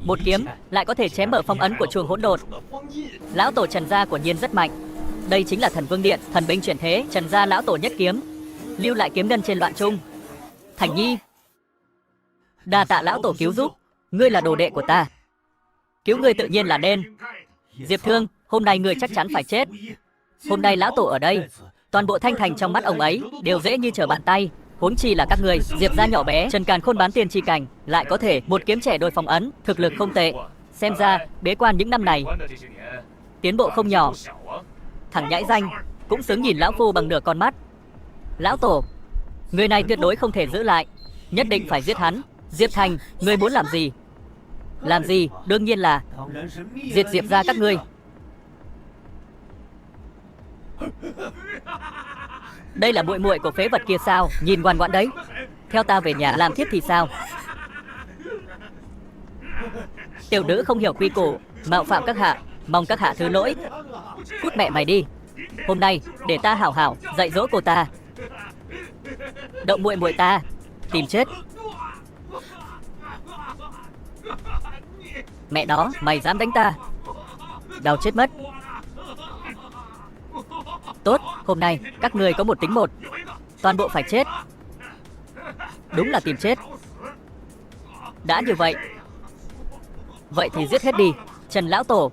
Một kiếm lại có thể chém mở phong ấn của chuông hỗn độn. Lão tổ Trần gia của Nhiên rất mạnh. Đây chính là Thần Vương Điện, thần binh chuyển thế. Trần gia lão tổ nhất kiếm lưu lại kiếm ngân trên loạn trung. Thành Nhi, đa tạ lão tổ cứu giúp, ngươi là đồ đệ của ta, cứu ngươi tự nhiên là nên. Diệp Thương, hôm nay ngươi chắc chắn phải chết. Hôm nay lão tổ ở đây, toàn bộ Thanh Thành trong mắt ông ấy đều dễ như trở bàn tay, huống chi là các người. Diệp gia nhỏ bé, Trần Càn Khôn bán tiên chi cảnh, lại có thể một kiếm trẻ đôi phong ấn, thực lực không tệ. Xem ra bế quan những năm này tiến bộ không nhỏ. Thằng nhãi danh cũng xứng nhìn lão phu bằng nửa con mắt. Lão tổ, người này tuyệt đối không thể giữ lại, nhất định phải giết hắn. Diệp Thành, ngươi muốn làm gì? Làm gì? Đương nhiên là diệt Diệp gia các ngươi. Đây là muội muội của phế vật kia sao? Nhìn ngoan ngoãn đấy. Theo ta về nhà làm thiếp thì sao? Tiểu nữ không hiểu quy củ, mạo phạm các hạ, mong các hạ thứ lỗi. Cút mẹ mày đi. Hôm nay để ta hảo hảo dạy dỗ cô ta. Động muội muội ta, tìm chết. Mẹ nó, mày dám đánh ta, đau chết mất. Tốt, hôm nay các ngươi có một tính một, toàn bộ phải chết. Đúng là tìm chết. Đã như vậy, vậy thì giết hết đi. Trần lão tổ,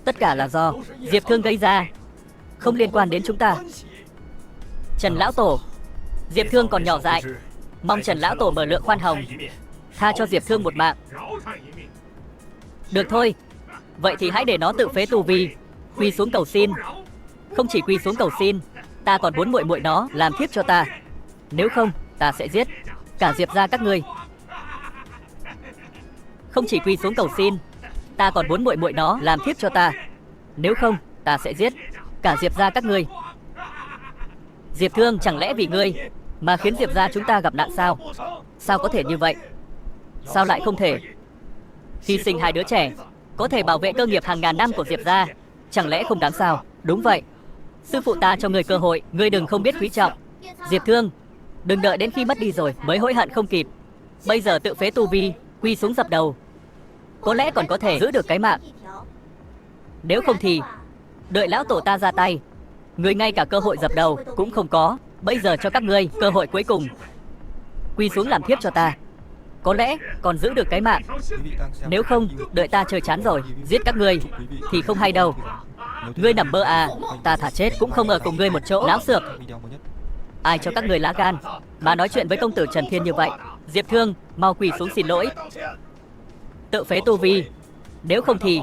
tất cả là do Diệp Thương gây ra, không liên quan đến chúng ta. Trần lão tổ, Diệp Thương còn nhỏ dại, mong Trần lão tổ mở lượng khoan hồng, tha cho Diệp Thương một mạng. Được thôi, vậy thì hãy để nó tự phế tu vi, quy xuống cầu xin. Không chỉ quy xuống cầu xin, ta còn muốn muội muội nó làm thiếp cho ta. Nếu không, ta sẽ giết cả Diệp gia các ngươi. Không chỉ quy xuống cầu xin, ta còn muốn muội muội nó làm thiếp cho ta. Nếu không, ta sẽ giết cả Diệp gia các ngươi. Diệp Thương, chẳng lẽ vì ngươi mà khiến Diệp gia chúng ta gặp nạn sao? Sao có thể như vậy? Sao lại không thể? Hy sinh hai đứa trẻ có thể bảo vệ cơ nghiệp hàng ngàn năm của Diệp gia, chẳng lẽ không đáng sao? Đúng vậy. Sư phụ ta cho ngươi cơ hội, ngươi đừng không biết quý trọng. Diệp Thương, đừng đợi đến khi mất đi rồi mới hối hận không kịp. Bây giờ tự phế tu vi, quy xuống dập đầu, có lẽ còn có thể giữ được cái mạng. Nếu không thì đợi lão tổ ta ra tay, ngươi ngay cả cơ hội dập đầu cũng không có. Bây giờ cho các ngươi cơ hội cuối cùng, quy xuống làm thiếp cho ta, có lẽ còn giữ được cái mạng. Nếu không, đợi ta chơi chán rồi giết các ngươi thì không hay đâu. Ngươi nằm mơ à? Ta thả chết cũng không ở cùng ngươi một chỗ. Láo xược, ai cho các người lá gan mà nói chuyện với công tử Trần Thiên như vậy? Diệp Thương, mau quỳ xuống xin lỗi, tự phế tu vi. Nếu không thì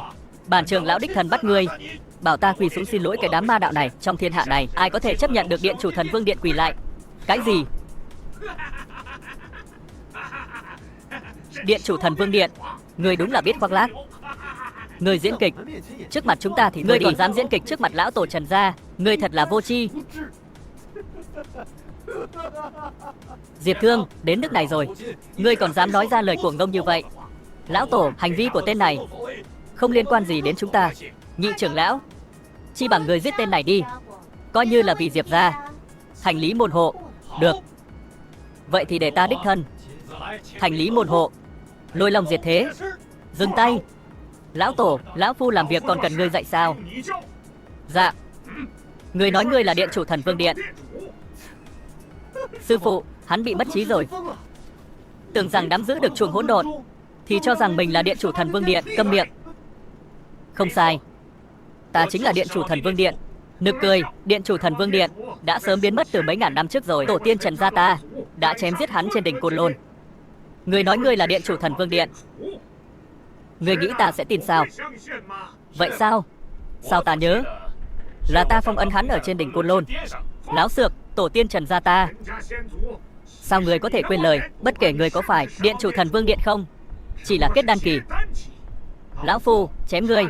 bản trưởng lão đích thần bắt ngươi, bảo ta quỳ xuống xin lỗi cái đám ma đạo này. Trong thiên hạ này, ai có thể chấp nhận được điện chủ Thần Vương Điện quỳ lại? Cái gì? Điện chủ Thần Vương Điện, ngươi đúng là biết khoác lác. Ngươi diễn kịch trước mặt chúng ta thì ngươi còn dám diễn kịch trước mặt lão tổ Trần gia, ngươi thật là vô tri. Diệp Thương, đến nước này rồi, ngươi còn dám nói ra lời cuồng ngông như vậy? Lão tổ, hành vi của tên này không liên quan gì đến chúng ta. Nhị trưởng lão, chi bằng người giết tên này đi, coi như là vì Diệp gia thành lý môn hộ. Được, vậy thì để ta đích thân thành lý môn hộ, Lôi Long diệt thế. Dừng tay. Lão tổ, lão phu làm việc còn cần ngươi dạy sao? Dạ. Ngươi nói ngươi là điện chủ Thần Vương Điện. Sư phụ, hắn bị mất trí rồi. Tưởng rằng nắm giữ được chuông hỗn độn thì cho rằng mình là điện chủ Thần Vương Điện. Câm miệng. Không sai, ta chính là điện chủ Thần Vương Điện. Nực cười, điện chủ Thần Vương Điện đã sớm biến mất từ mấy ngàn năm trước rồi. Tổ tiên Trần gia ta đã chém giết hắn trên đỉnh Côn Lôn. Ngươi nói ngươi là điện chủ Thần Vương Điện, ngươi nghĩ ta sẽ tin sao? Vậy sao? Sao ta nhớ là ta phong ấn hắn ở trên đỉnh Côn Lôn. Láo xược, tổ tiên Trần gia ta. Sao ngươi có thể quên lời? Bất kể ngươi có phải điện chủ Thần Vương Điện không, chỉ là kết đan kỳ. Lão phu chém ngươi.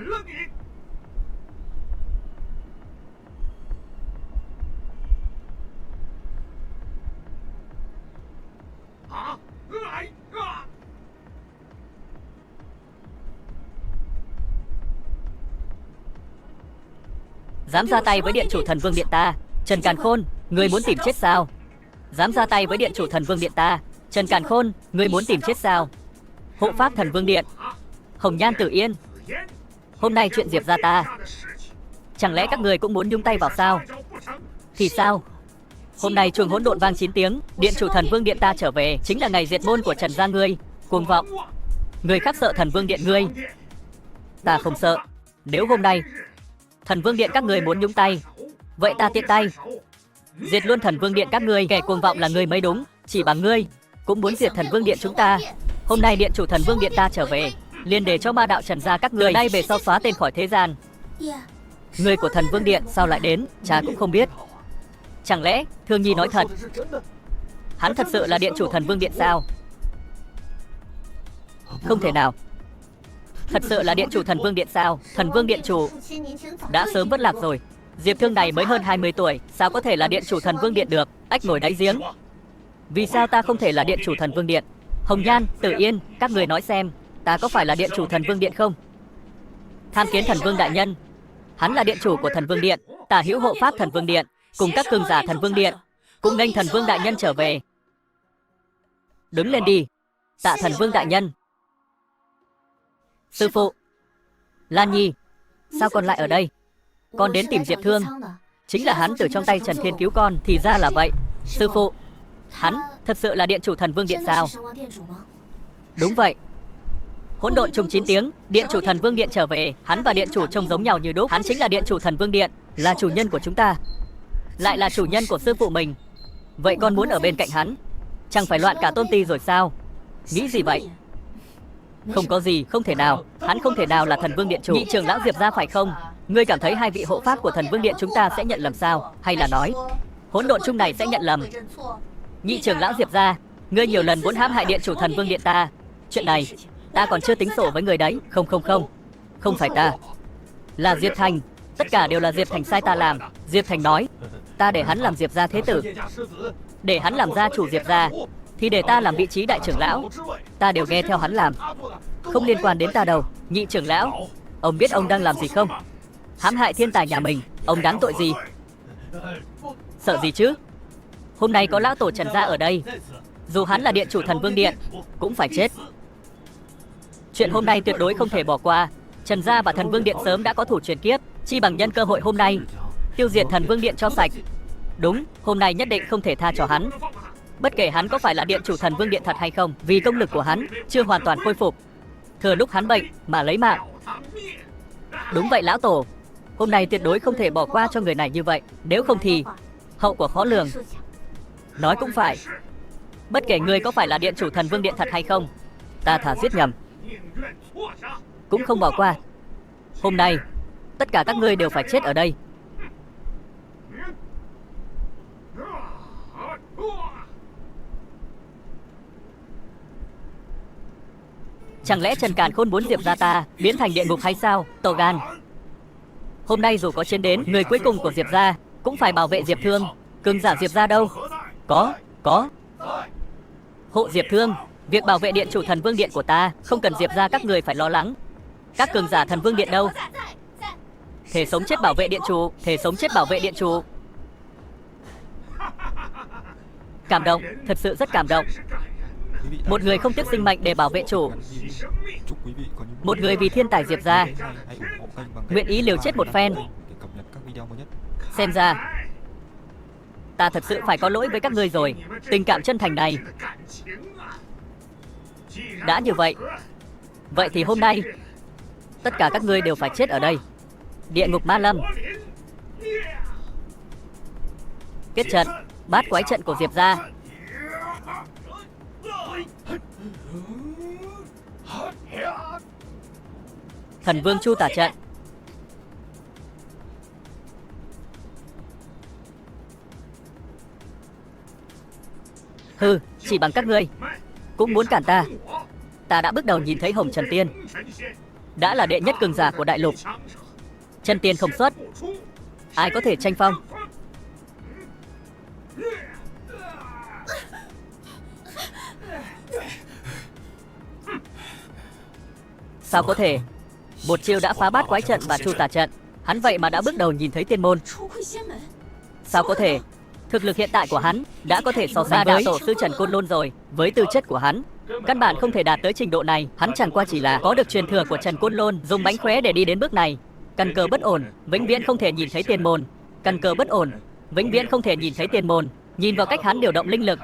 Dám ra tay với điện chủ Thần Vương Điện ta? Trần Càn Khôn, ngươi muốn tìm chết sao? Dám ra tay với điện chủ Thần Vương Điện ta? Trần Càn Khôn, ngươi muốn tìm chết sao? Hộ pháp Thần Vương Điện, Hồng Nhan Tử Yên, hôm nay chuyện Diệp gia ta, chẳng lẽ các người cũng muốn nhúng tay vào sao? Thì sao? Hôm nay chuông hỗn độn vang 9 tiếng, điện chủ Thần Vương Điện ta trở về, chính là ngày diệt môn của Trần gia ngươi. Cuồng vọng, người khác sợ Thần Vương Điện ngươi, ta không sợ. Nếu hôm nay Thần Vương Điện các người muốn nhúng tay, vậy ta tiện tay diệt luôn Thần Vương Điện các ngươi. Kẻ cuồng vọng là ngươi mới đúng, chỉ bằng ngươi cũng muốn diệt Thần Vương Điện chúng ta. Hôm nay điện chủ Thần Vương Điện ta trở về, liền để cho ma đạo Trần gia các người nay về sau xóa tên khỏi thế gian. Người của Thần Vương Điện sao lại đến, cha cũng không biết. Chẳng lẽ Thương Nhi nói thật, hắn thật sự là điện chủ Thần Vương Điện sao? Không thể nào. Thật sự là điện chủ Thần Vương Điện sao? Thần Vương Điện chủ đã sớm mất lạc rồi. Diệp Thương này mới hơn 20 tuổi, sao có thể là điện chủ Thần Vương Điện được? Ách ngồi đáy giếng. Vì sao ta không thể là điện chủ Thần Vương Điện? Hồng Nhan, Tử Yên, các người nói xem, ta có phải là điện chủ Thần Vương Điện không? Tham kiến Thần Vương đại nhân, hắn là điện chủ của Thần Vương Điện, tả hữu hộ pháp Thần Vương Điện, cùng các cường giả Thần Vương Điện, cũng nghênh Thần Vương đại nhân trở về. Đứng lên đi. Tạ Thần Vương đại nhân. Sư phụ, Lan Nhi, sao con lại ở đây? Con đến tìm Diệp Thương, chính là hắn từ trong tay Trần Thiên cứu con. Thì ra là vậy. Sư phụ, hắn thật sự là điện chủ Thần Vương Điện sao? Đúng vậy. Hỗn độn chung 9 tiếng, điện chủ Thần Vương Điện trở về, hắn và điện chủ trông giống nhau như đúc. Hắn chính là điện chủ Thần Vương Điện, là chủ nhân của chúng ta, lại là chủ nhân của sư phụ mình. Vậy con muốn ở bên cạnh hắn, chẳng phải loạn cả tôn ti rồi sao? Nghĩ gì vậy? Không có gì, không thể nào, hắn không thể nào là Thần Vương Điện chủ. Nhị trưởng lão Diệp gia phải không? Ngươi cảm thấy hai vị hộ pháp của Thần Vương Điện chúng ta sẽ nhận lầm sao? Hay là nói hỗn độn chung này sẽ nhận lầm? Nhị trưởng lão Diệp gia, ngươi nhiều lần muốn hãm hại điện chủ Thần Vương Điện ta. Chuyện này ta còn chưa tính sổ với người đấy. Không, không phải ta, là Diệp Thành. Tất cả đều là Diệp Thành sai ta làm. Diệp Thành nói ta để hắn làm Diệp gia thế tử, để hắn làm gia chủ Diệp gia, thì để ta làm vị trí đại trưởng lão. Ta đều nghe theo hắn làm, không liên quan đến ta đâu. Nhị trưởng lão, ông biết ông đang làm gì không? Hãm hại thiên tài nhà mình, ông đáng tội gì? Sợ gì chứ? Hôm nay có lão tổ Trần gia ở đây, dù hắn là điện chủ Thần Vương Điện cũng phải chết. Chuyện hôm nay tuyệt đối không thể bỏ qua. Trần gia và Thần Vương Điện sớm đã có thủ truyền kiếp, chi bằng nhân cơ hội hôm nay tiêu diệt Thần Vương Điện cho sạch. Đúng, hôm nay nhất định không thể tha cho hắn, bất kể hắn có phải là điện chủ Thần Vương Điện thật hay không, vì công lực của hắn chưa hoàn toàn khôi phục, thừa lúc hắn bệnh mà lấy mạng. Đúng vậy lão tổ, hôm nay tuyệt đối không thể bỏ qua cho người này như vậy, nếu không thì hậu quả khó lường. Nói cũng phải, bất kể ngươi có phải là điện chủ Thần Vương Điện thật hay không, ta thà giết nhầm cũng không bỏ qua. Hôm nay tất cả các ngươi đều phải chết ở đây. Chẳng lẽ Trần Càn Khôn muốn Diệp gia ta biến thành địa ngục hay sao? To gan. Hôm nay dù có chiến đến, người cuối cùng của Diệp gia cũng phải bảo vệ Diệp Thương. Cường giả Diệp gia đâu? Có. Hộ Diệp Thương, việc bảo vệ điện chủ Thần Vương Điện của ta không cần Diệp gia các người phải lo lắng. Các cường giả Thần Vương Điện đâu? Thề sống chết bảo vệ điện chủ, thề sống chết bảo vệ điện chủ. Cảm động, thật sự rất cảm động. Quý vị Một người không tiếc sinh mệnh để bảo vệ chủ. chúc quý vị có những Một người vì thiên tài Diệp gia, hãy ủng hộ kênh bằng cách nguyện ý liều chết một phen. để cập nhật các video mới nhất. Xem ra ta thật sự phải có lỗi với các ngươi rồi. Tình cảm chân thành này. Đã như vậy, vậy thì hôm nay tất cả các ngươi đều phải chết ở đây. Địa ngục Ma Lâm. Kết trận, bát quái trận của Diệp gia. Thần Vương Chu tả trận. Hừ, chỉ bằng các ngươi cũng muốn cản ta. Ta đã bước đầu nhìn thấy Hồng Trần Tiên, đã là đệ nhất cường giả của đại lục. Chân tiên không xuất, ai có thể tranh phong? Sao có thể? Một chiêu đã phá bát quái trận và Chu tà trận, hắn vậy mà đã bước đầu nhìn thấy tiên môn. Sao có thể? Thực lực hiện tại của hắn đã có thể so sánh với tổ sư Trần Côn Lôn rồi. Với tư chất của hắn, căn bản không thể đạt tới trình độ này. Hắn chẳng qua chỉ là có được truyền thừa của Trần Côn Lôn, dùng mánh khóe để đi đến bước này. Căn cơ bất ổn, vĩnh viễn không thể nhìn thấy tiên môn. Căn cơ bất ổn, vĩnh viễn không thể nhìn thấy tiên môn. Nhìn vào cách hắn điều động linh lực,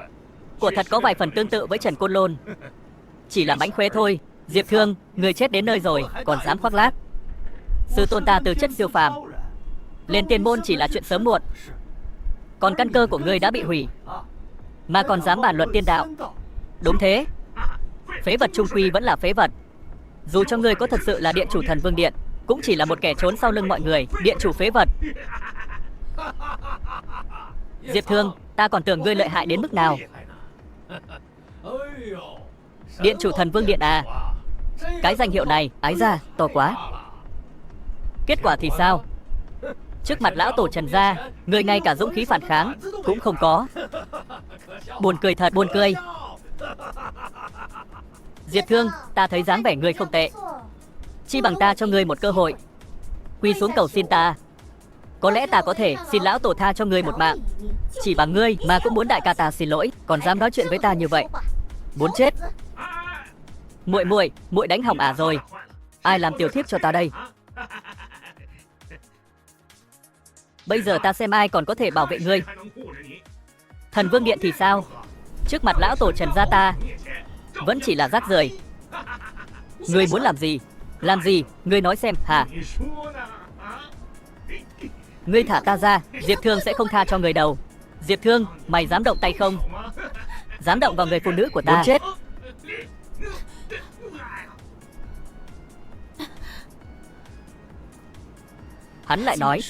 quả thật có vài phần tương tự với Trần Côn Lôn. Chỉ là mánh khóe thôi. Diệp Thương, người chết đến nơi rồi, còn dám khoác lác. Sư tôn ta tư chất siêu phàm, lên tiên môn chỉ là chuyện sớm muộn. Còn căn cơ của ngươi đã bị hủy, mà còn dám bàn luận tiên đạo. Đúng thế, phế vật trung quy vẫn là phế vật. Dù cho ngươi có thật sự là điện chủ Thần Vương Điện, cũng chỉ là một kẻ trốn sau lưng mọi người. Điện chủ phế vật. Diệp Thương, ta còn tưởng ngươi lợi hại đến mức nào. Điện chủ Thần Vương Điện à? Cái danh hiệu này, ái ra, to quá. Kết quả thì sao? Trước mặt lão tổ Trần gia, người ngay cả dũng khí phản kháng cũng không có. Buồn cười thật, buồn cười. Diệp Thương, ta thấy dáng vẻ ngươi không tệ. Chi bằng ta cho ngươi một cơ hội, quỳ xuống cầu xin ta. Có lẽ ta có thể xin lão tổ tha cho ngươi một mạng. Chỉ bằng ngươi mà cũng muốn đại ca ta xin lỗi, còn dám nói chuyện với ta như vậy. Muốn chết. Muội đánh hỏng ả rồi. Ai làm tiểu thiếp cho ta đây? Bây giờ ta xem ai còn có thể bảo vệ ngươi. Thần Vương Điện thì sao? Trước mặt lão tổ Trần gia ta vẫn chỉ là rác rưởi. Ngươi muốn làm gì? Làm gì? Ngươi nói xem hả? Ngươi thả ta ra, Diệp Thương sẽ không tha cho người đâu. Diệp Thương, mày dám động tay không? Dám động vào người phụ nữ của ta? Muốn chết. Hắn lại nói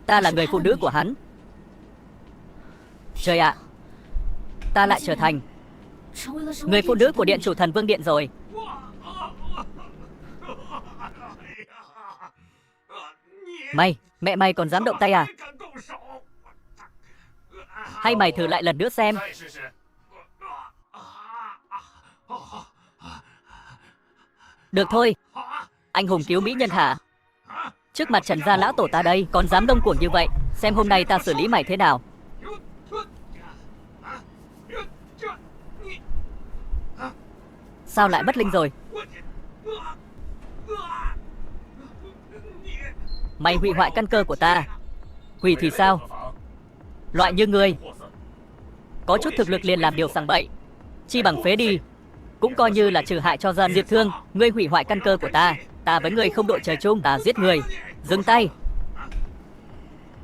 ta là người phụ nữ của hắn. Trời ạ, ta lại trở thành người phụ nữ của điện chủ Thần Vương Điện rồi. Mẹ mày còn dám động tay à? Hay mày thử lại lần nữa xem. Được thôi, anh hùng cứu mỹ nhân hả? Trước mặt Trần gia lão tổ ta đây, còn dám đông cuồng như vậy. Xem hôm nay ta xử lý mày thế nào. Sao lại bất linh rồi? Mày hủy hoại căn cơ của ta. Hủy thì sao? Loại như ngươi có chút thực lực liền làm điều sằng bậy, chi bằng phế đi, cũng coi như là trừ hại cho dân. Diệp Thương, ngươi hủy hoại căn cơ của ta. Ta với ngươi không đội trời chung, ta giết ngươi. Dừng tay.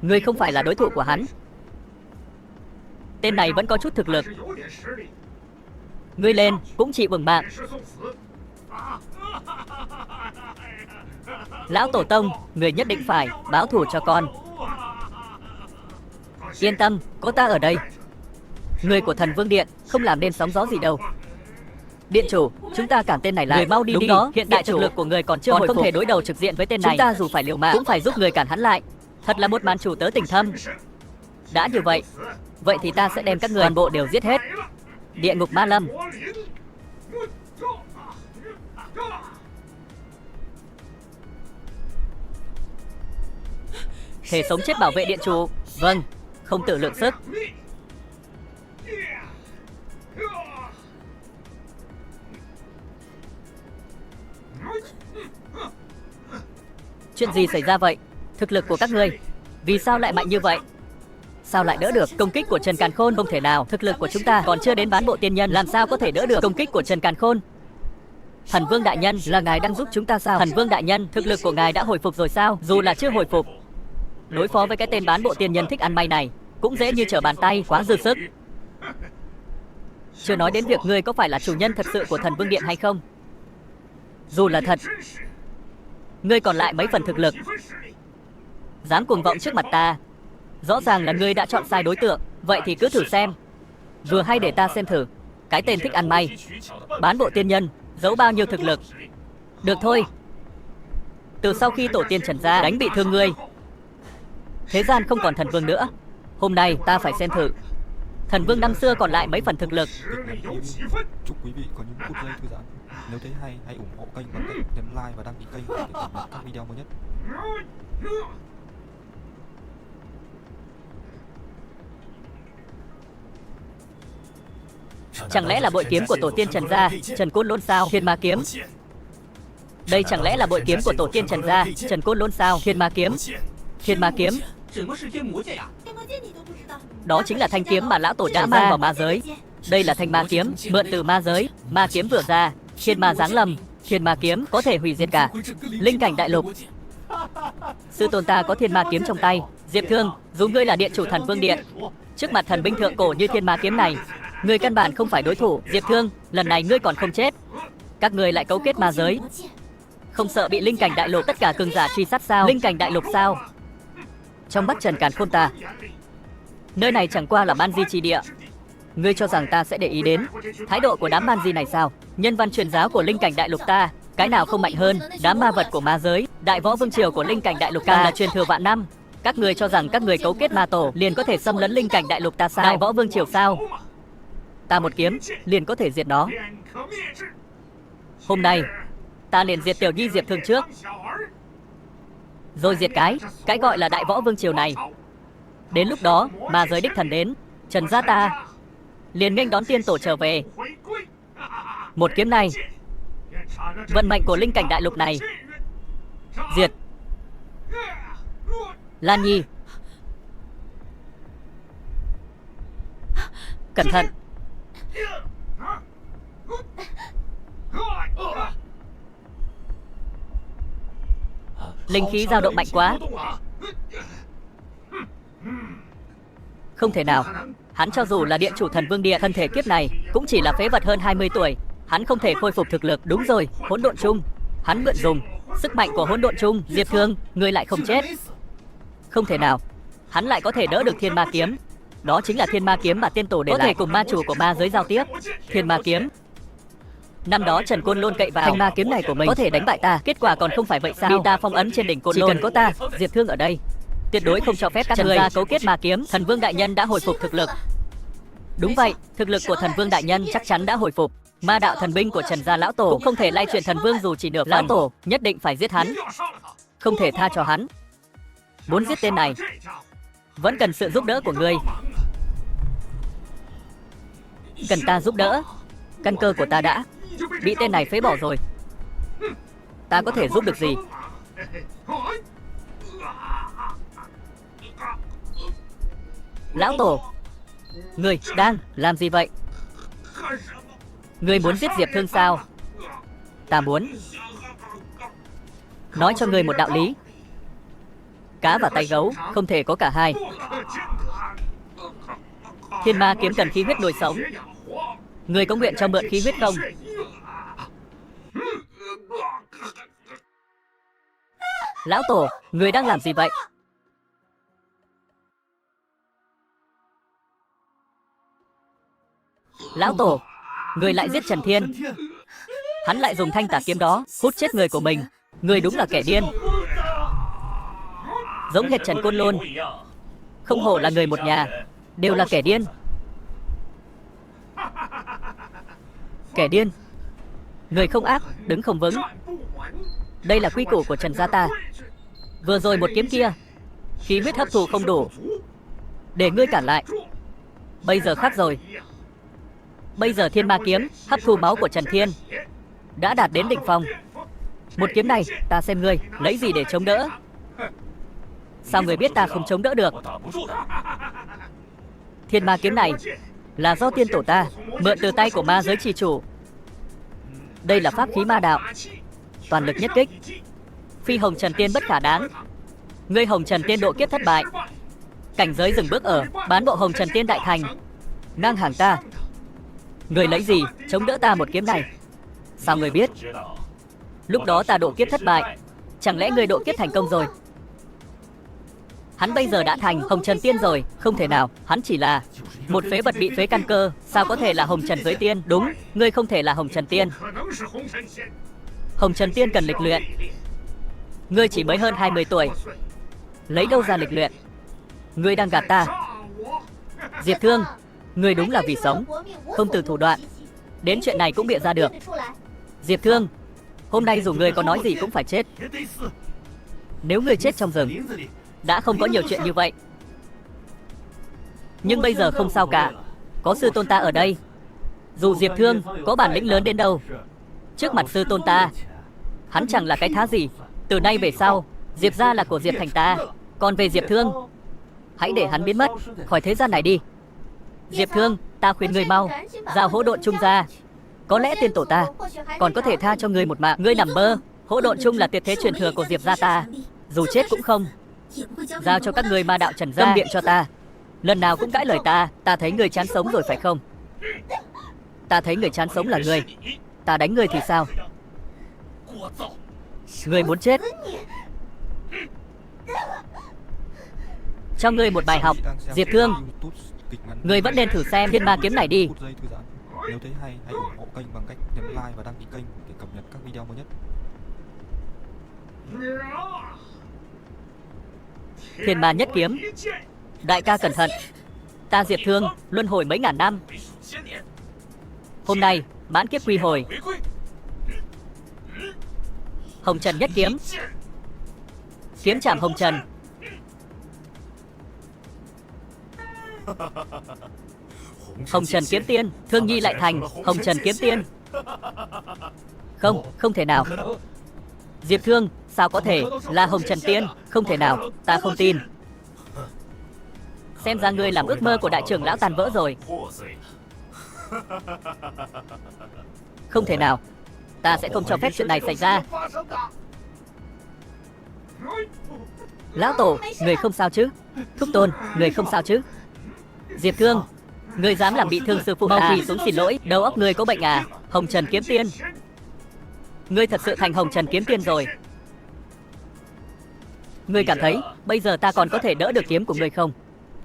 Ngươi không phải là đối thủ của hắn. Tên này vẫn có chút thực lực. Ngươi lên cũng chỉ bừng mạng. Lão tổ tông, người nhất định phải báo thù cho con. Yên tâm, có ta ở đây. Người của Thần Vương Điện không làm nên sóng gió gì đâu. Điện chủ, chúng ta cản tên này lại. Người mau đi. Đúng đi. Đó, hiện tại thực lực của người còn chưa hồi phục, không thể đối đầu trực diện với tên này. Chúng ta dù phải liều mạng cũng phải giúp người cản hắn lại. Thật là một màn chủ tớ tình thâm. Đã như vậy, Vậy thì ta sẽ đem các người toàn bộ đều giết hết. Địa ngục ma lâm. Thể sống chết bảo vệ điện chủ. Vâng, không tự lượng sức. Chuyện gì xảy ra vậy? Thực lực của các ngươi vì sao lại mạnh như vậy? Sao lại đỡ được công kích của Trần Càn Khôn? Không thể nào, thực lực của chúng ta còn chưa đến bán bộ tiên nhân, làm sao có thể đỡ được công kích của Trần Càn Khôn? Thần Vương đại nhân, là ngài đang giúp chúng ta sao? Thần Vương đại nhân, thực lực của ngài đã hồi phục rồi sao? Dù là chưa hồi phục, đối phó với cái tên bán bộ tiên nhân thích ăn may này cũng dễ như trở bàn tay, quá dư sức. Chưa nói đến việc ngươi có phải là chủ nhân thật sự của Thần Vương Điện hay không. Dù là thật, ngươi còn lại mấy phần thực lực, dám cuồng vọng trước mặt ta. Rõ ràng là ngươi đã chọn sai đối tượng. Vậy thì cứ thử xem. Vừa hay để ta xem thử cái tên thích ăn may, bán bộ tiên nhân giấu bao nhiêu thực lực. Được thôi. Từ sau khi tổ tiên Trần gia đánh bị thương ngươi, thế gian không còn thần vương nữa. Hôm nay ta phải xem thử thần vương năm xưa còn lại mấy phần thực lực. Chúc quý vị có những phút giây thư giãn. Nếu thấy hay, hãy ủng hộ kênh bằng cách nhấn like và đăng ký kênh để cập nhật các video mới nhất. Chẳng lẽ là bội kiếm của tổ tiên Trần gia, Trần Côn Lôn sao? Thiên Ma kiếm. Đây chẳng lẽ là bội kiếm của tổ tiên Trần gia, Trần Côn Lôn sao? Thiên Ma kiếm. Thiên Ma kiếm. Đó chính là thanh kiếm mà lão tổ đã mang vào ma giới. Đây là thanh ma kiếm, mượn từ ma giới. Ma kiếm vừa ra, thiên ma giáng lâm. Thiên ma kiếm có thể hủy diệt cả linh cảnh đại lục. Sư tôn ta có thiên ma kiếm trong tay. Diệp Thương, dù ngươi là điện chủ Thần Vương Điện, trước mặt thần binh thượng cổ như thiên ma kiếm này, ngươi căn bản không phải đối thủ. Diệp Thương, lần này ngươi còn không chết. Các ngươi lại cấu kết ma giới, không sợ bị linh cảnh đại lục tất cả cường giả truy sát sao? Linh cảnh đại lục sao? Trong mắt Trần Càn Khôn ta, nơi này chẳng qua là man di trì địa. Ngươi cho rằng ta sẽ để ý đến thái độ của đám man di này sao? Nhân văn truyền giáo của linh cảnh đại lục ta, cái nào không mạnh hơn đám ma vật của ma giới? Đại võ vương triều của linh cảnh đại lục ta là truyền thừa vạn năm. Các ngươi cho rằng các ngươi cấu kết ma tổ liền có thể xâm lấn linh cảnh đại lục ta sao? Đại võ vương triều sao? Ta một kiếm liền có thể diệt nó. Hôm nay ta liền diệt Tiểu Nhi Diệp Thương trước, rồi diệt cái gọi là đại võ vương triều này. Đến lúc đó ma giới đích thần đến, Trần gia ta liền nghênh đón tiên tổ trở về. Một kiếm này, vận mệnh của linh cảnh đại lục này diệt. Lan Nhi, cẩn thận. Linh khí dao động mạnh quá. Không thể nào. Hắn cho dù là điện chủ Thần Vương Điện, thân thể kiếp này cũng chỉ là phế vật hơn 20 tuổi. Hắn không thể khôi phục thực lực. Đúng rồi, hỗn độn chung. Hắn mượn dùng sức mạnh của hỗn độn chung. Diệp Thương, ngươi lại không chết. Không thể nào. Hắn lại có thể đỡ được thiên ma kiếm. Đó chính là thiên ma kiếm mà tiên tổ để lại, có thể cùng ma chủ của ma giới giao tiếp. Thiên ma kiếm. Năm đó Trần Côn Lôn cậy vào thanh ma kiếm này của mình có thể đánh bại ta. Kết quả còn không phải vậy sao? Bị ta phong ấn trên đỉnh Côn Lôn. Chỉ cần có ta, Diệp Thương ở đây, tuyệt đối không cho phép các người cấu kết ma kiếm. Thần Vương đại nhân đã hồi phục thực lực. Đúng vậy, thực lực của Thần Vương đại nhân chắc chắn đã hồi phục. Ma đạo thần binh của Trần gia lão tổ cũng không thể lay chuyển Thần Vương dù chỉ nửa phần. Lão tổ nhất định phải giết hắn, không thể tha cho hắn. Muốn giết tên này vẫn cần sự giúp đỡ của ngươi. Cần ta giúp đỡ? Căn cơ của ta đã bị tên này phế bỏ rồi. Ta có thể giúp được gì? Lão tổ, ngươi đang làm gì vậy? Ngươi muốn giết Diệp Thương sao? Ta muốn nói cho ngươi một đạo lý. Cá và tay gấu không thể có cả hai. Thiên ma kiếm cần khí huyết nuôi sống. Ngươi có nguyện cho mượn khí huyết không? Lão tổ, ngươi đang làm gì vậy? Lão tổ, ngươi lại giết Trần Thiên. Hắn lại dùng thanh tà kiếm đó hút chết người của mình. Ngươi đúng là kẻ điên. Giống hệt Trần Côn Lôn. Không hổ là người một nhà. đều là kẻ điên. Kẻ điên. Người không ác, đứng không vững. Đây là quy củ của Trần gia ta. Vừa rồi một kiếm kia, khí huyết hấp thụ không đủ, để ngươi cản lại. Bây giờ khác rồi. Bây giờ Thiên Ma kiếm hấp thu máu của Trần Thiên, đã đạt đến đỉnh phong. Một kiếm này, ta xem ngươi lấy gì để chống đỡ. Sao người biết ta không chống đỡ được? Thiên Ma kiếm này là do tiên tổ ta mượn từ tay của ma giới trì chủ. Đây là pháp khí ma đạo, toàn lực nhất kích, phi Hồng Trần Tiên bất khả đáng. Ngươi Hồng Trần Tiên độ kiếp thất bại, cảnh giới dừng bước ở bán bộ Hồng Trần Tiên đại thành, ngang hàng ta. Ngươi lấy gì chống đỡ ta một kiếm này? Sao ngươi biết? Lúc đó ta độ kiếp thất bại, chẳng lẽ ngươi độ kiếp thành công rồi? Hắn bây giờ đã thành Hồng Trần Tiên rồi. Không thể nào, hắn chỉ là một phế vật bị phế căn cơ. Sao có thể là Hồng Trần giới tiên? Đúng, ngươi không thể là Hồng Trần Tiên. Hồng Trần Tiên cần lịch luyện. Ngươi chỉ mới hơn 20 tuổi, lấy đâu ra lịch luyện? Ngươi đang gạt ta. Diệp Thương, ngươi đúng là vì sống, không từ thủ đoạn, đến chuyện này cũng bịa ra được. Diệp Thương, hôm nay dù ngươi có nói gì cũng phải chết. Nếu ngươi chết trong rừng, đã không có nhiều chuyện như vậy. Nhưng bây giờ không sao cả, có sư tôn ta ở đây. Dù Diệp Thương có bản lĩnh lớn đến đâu, trước mặt sư tôn ta, hắn chẳng là cái thá gì. Từ nay về sau, Diệp gia là của Diệp Thành ta. Còn về Diệp Thương, hãy để hắn biến mất khỏi thế gian này đi. Diệp Thương, ta khuyên ngươi mau giao hỗn độn chung ra. Có lẽ tiên tổ ta còn có thể tha cho ngươi một mạng. Ngươi nằm mơ. Hỗn độn chung là tuyệt thế truyền thừa của Diệp gia ta, dù chết cũng không giao cho các ngươi ma đạo Trần gia. Câm miệng cho ta. Lần nào cũng cãi lời ta. Ta thấy ngươi chán sống rồi phải không? Ta thấy người chán sống là ngươi. Ta đánh ngươi thì sao? Ngươi muốn chết. Cho ngươi một bài học, Diệp Thương. Ngươi vẫn nên thử xem Thiên Ma kiếm này đi. Nếu thấy hay, hãy ủng hộ kênh bằng cách nhấn like và đăng ký kênh để cập nhật các video mới nhất. Thiên Ma nhất kiếm. Đại ca cẩn thận. Ta Diệp Thương luân hồi mấy ngàn năm, hôm nay mãn kiếp quy hồi. Hồng Trần nhất kiếm, kiếm chạm Hồng Trần. Hồng Trần kiếm tiên. Thương Nhi lại thành Hồng Trần kiếm tiên. Không, không thể nào. Diệp Thương, sao có thể là Hồng Trần tiên? Không thể nào, ta không tin. Xem ra ngươi làm ước mơ của đại trưởng lão tàn vỡ rồi. Không thể nào, ta sẽ không cho phép chuyện này xảy ra. Lão tổ, người không sao chứ? Thúc Tôn, người không sao chứ? Diệp Thương, người dám làm bị thương sư phụ ta? Mau quỳ xuống xin lỗi. Đầu óc người có bệnh à? Hồng Trần kiếm tiên, ngươi thật sự thành Hồng Trần kiếm tiên rồi. Ngươi cảm thấy bây giờ ta còn có thể đỡ được kiếm của ngươi không?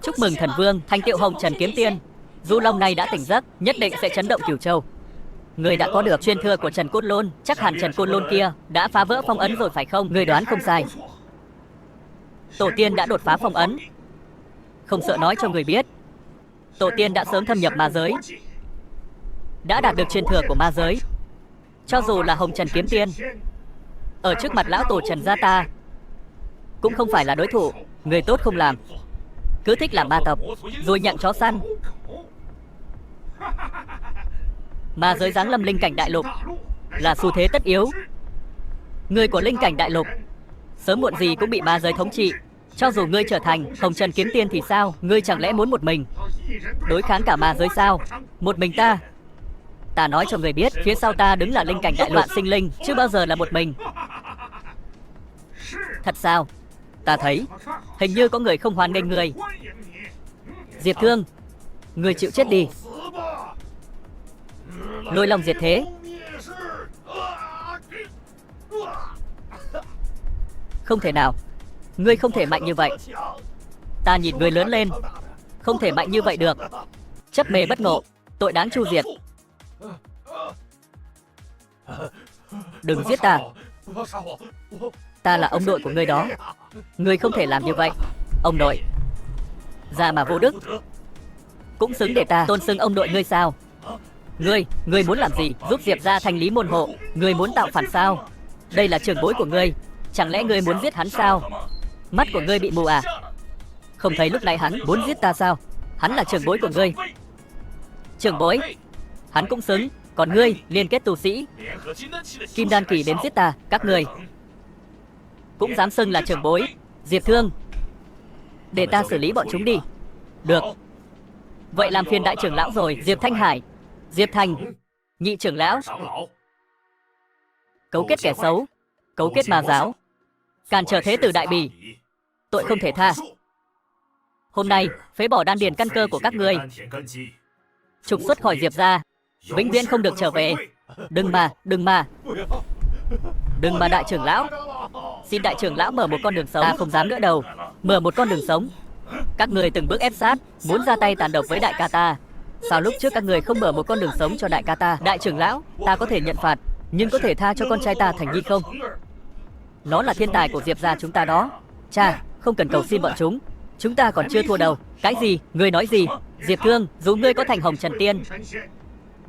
Chúc mừng thần vương thành tựu Hồng Trần kiếm tiên. Du Long này đã tỉnh giấc, nhất định sẽ chấn động Cửu Châu. Ngươi đã có được truyền thừa của Trần Cốt Lôn, chắc hẳn Trần Cốt Lôn kia đã phá vỡ phong ấn rồi phải không? Ngươi đoán không sai. Tổ tiên đã đột phá phong ấn. Không sợ nói cho người biết, tổ tiên đã sớm thâm nhập ma giới, đã đạt được truyền thừa của ma giới. Cho dù là Hồng Trần kiếm tiên, ở trước mặt lão tổ Trần gia ta cũng không phải là đối thủ. Người tốt không làm, cứ thích làm ma tộc rồi nhận chó săn. Ma giới giáng lâm linh cảnh đại lục là xu thế tất yếu. Người của linh cảnh đại lục sớm muộn gì cũng bị ma giới thống trị. Cho dù ngươi trở thành Hồng Trần kiếm tiên thì sao? Ngươi chẳng lẽ muốn một mình đối kháng cả ma giới sao? Một mình ta? Ta nói cho người biết, phía sau ta đứng là linh cảnh đại lục vạn sinh linh, chưa bao giờ là một mình. Thật sao? Ta thấy hình như có người không hoan nghênh người. Diệp Thương, người chịu chết đi. Lôi Long diệt thế. Không thể nào, ngươi không thể mạnh như vậy. Ta nhìn ngươi lớn lên, không thể mạnh như vậy được. Chấp mê bất ngộ, tội đáng tru diệt. Đừng giết ta. Ta là ông nội của ngươi đó. Ngươi không thể làm như vậy. Ông nội già mà vô đức. cũng xứng để ta tôn xưng ông nội ngươi sao? Ngươi muốn làm gì? Giúp Diệp gia thanh lý môn hộ? Ngươi muốn tạo phản sao? Đây là trưởng bối của ngươi, chẳng lẽ ngươi muốn giết hắn sao? Mắt của ngươi bị mù à? Không thấy lúc này hắn muốn giết ta sao? Hắn là trưởng bối của ngươi. Trưởng bối? Hắn cũng xứng. Còn ngươi, liên kết tu sĩ Kim Đan kỳ đến giết ta, các ngươi cũng dám xưng là trưởng bối. Diệp Thương, để ta xử lý bọn chúng đi. Được. Vậy làm phiền đại trưởng lão rồi. Diệp Thanh Hải, Diệp Thành, nhị trưởng lão, cấu kết kẻ xấu, cấu kết ma giáo, cản trở thế tử đại bỉ, tội không thể tha. Hôm nay phế bỏ đan điền căn cơ của các ngươi, trục xuất khỏi Diệp gia, vĩnh viễn không được trở về. Đừng mà đại trưởng lão. Xin đại trưởng lão mở một con đường sống. Ta không dám nữa đâu. Mở một con đường sống. Các người từng bước ép sát, muốn ra tay tàn độc với đại ca ta. Sao lúc trước các người không mở một con đường sống cho đại ca ta? Đại trưởng lão, ta có thể nhận phạt, nhưng có thể tha cho con trai ta Thành Nhi không? Nó là thiên tài của Diệp gia chúng ta đó. Cha, không cần cầu xin bọn chúng ta còn chưa thua đâu. Cái gì? Ngươi nói gì? Diệp Thương, dù ngươi có thành Hồng Trần Tiên,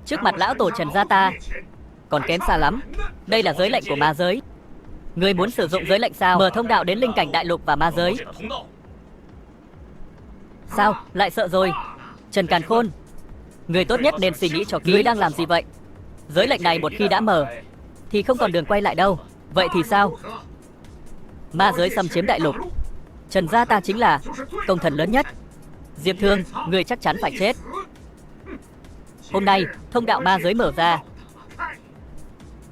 trước mặt lão tổ Trần gia ta còn kém xa lắm. Đây là giới lệnh của ma giới. Ngươi muốn sử dụng giới lệnh sao? Mở thông đạo đến linh cảnh đại lục và ma giới. Sao? Lại sợ rồi? Trần Càn Khôn, ngươi tốt nhất nên suy nghĩ cho kỹ. Ngươi đang làm gì vậy? Giới lệnh này một khi đã mở thì không còn đường quay lại đâu. Vậy thì sao? Ma giới xâm chiếm đại lục, Trần gia ta chính là công thần lớn nhất. Diệp Thương, ngươi chắc chắn phải chết. Hôm nay thông đạo ma giới mở ra,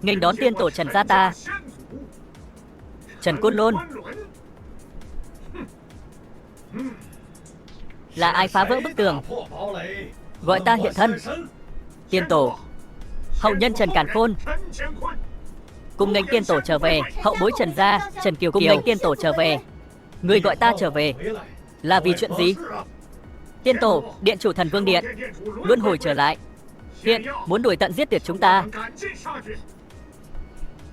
nghênh đón tiên tổ Trần gia ta. Trần Côn Lôn, là ai phá vỡ bức tường gọi ta hiện thân? Tiên tổ, hậu nhân Trần Càn Khôn, cùng nghênh tiên tổ trở về. Hậu bối Trần gia, Trần Kiều Kiều, cùng nghênh tiên tổ trở về. Người gọi ta trở về là vì chuyện gì? Tiên tổ, điện chủ Thần Vương Điện luân hồi trở lại, hiện muốn đuổi tận giết tuyệt chúng ta.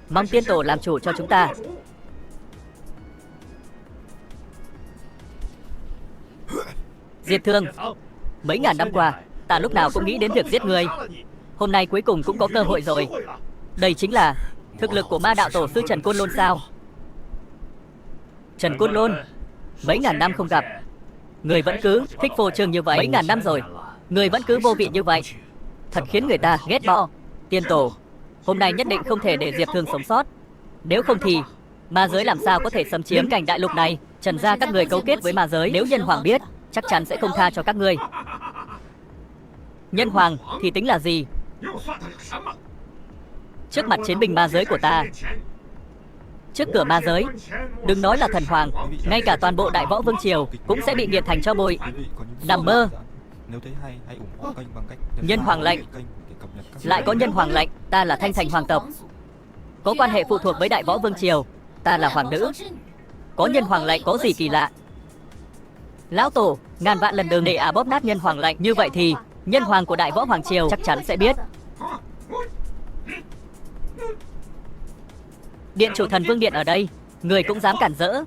Mong tiên tổ làm chủ cho chúng ta. Diệp Thương, mấy ngàn năm qua ta lúc nào cũng nghĩ đến việc giết người. Hôm nay cuối cùng cũng có cơ hội rồi. Đây chính là thực lực của ma đạo tổ sư Trần Côn Lôn sao? Trần Côn Lôn, mấy ngàn năm không gặp, người vẫn cứ thích phô trương như vậy. Mấy ngàn năm rồi, người vẫn cứ vô vị như vậy, thật khiến người ta ghét bỏ. Tiên tổ, hôm nay nhất định không thể để Diệp Thương sống sót. Nếu không thì ma giới làm sao có thể xâm chiếm cảnh đại lục này? Trần gia các người cấu kết với ma giới, nếu Nhân Hoàng biết chắc chắn sẽ không tha cho các ngươi. Nhân Hoàng thì tính là gì? Trước mặt chiến binh ma giới của ta, trước cửa ma giới, đừng nói là thần hoàng, ngay cả toàn bộ Đại Võ Vương Triều cũng sẽ bị nghiệt thành cho bụi. Nằm mơ. Nhân Hoàng lệnh, lại có Nhân Hoàng lệnh. Ta là Thanh Thành hoàng tộc, có quan hệ phụ thuộc với Đại Võ Vương Triều. Ta là hoàng nữ, có Nhân Hoàng lệnh có gì kỳ lạ? Lão tổ, ngàn vạn lần đừng để bóp nát Nhân Hoàng lệnh. Như vậy thì Nhân Hoàng của Đại Võ Hoàng Triều chắc chắn sẽ biết. Điện chủ Thần Vương Điện ở đây, người cũng dám cản rỡ?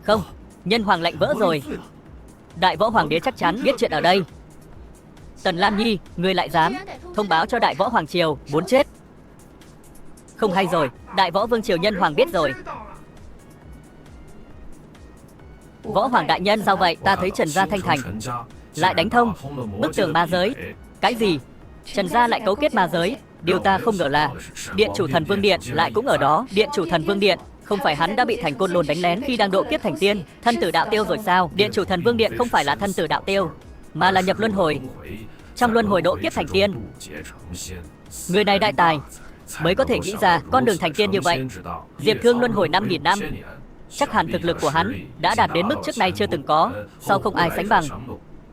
Không, Nhân Hoàng lệnh vỡ rồi. Đại Võ Hoàng đế chắc chắn biết chuyện ở đây. Tần Lam Nhi, người lại dám thông báo cho Đại Võ Hoàng Triều, muốn chết. Không hay rồi, Đại Võ Vương Triều Nhân Hoàng biết rồi. Võ Hoàng đại nhân, sao vậy? Ta thấy Trần gia Thanh Thành lại đánh thông bức tường ma giới. Cái gì? Trần gia lại cấu kết ma giới? Điều ta không ngờ là điện chủ Thần Vương Điện lại cũng ở đó. Điện chủ Thần Vương Điện, không phải hắn đã bị Thành Côn Lôn đánh lén khi đang độ kiếp thành tiên, thân tử đạo tiêu rồi sao? Điện chủ Thần Vương Điện không phải là thân tử đạo tiêu, mà là nhập luân hồi, trong luân hồi độ kiếp thành tiên. Người này đại tài, mới có thể nghĩ ra con đường thành tiên như vậy. Diệp Thương luân hồi 5.000 năm, chắc hẳn thực lực của hắn đã đạt đến mức trước nay chưa từng có, sau không ai sánh bằng.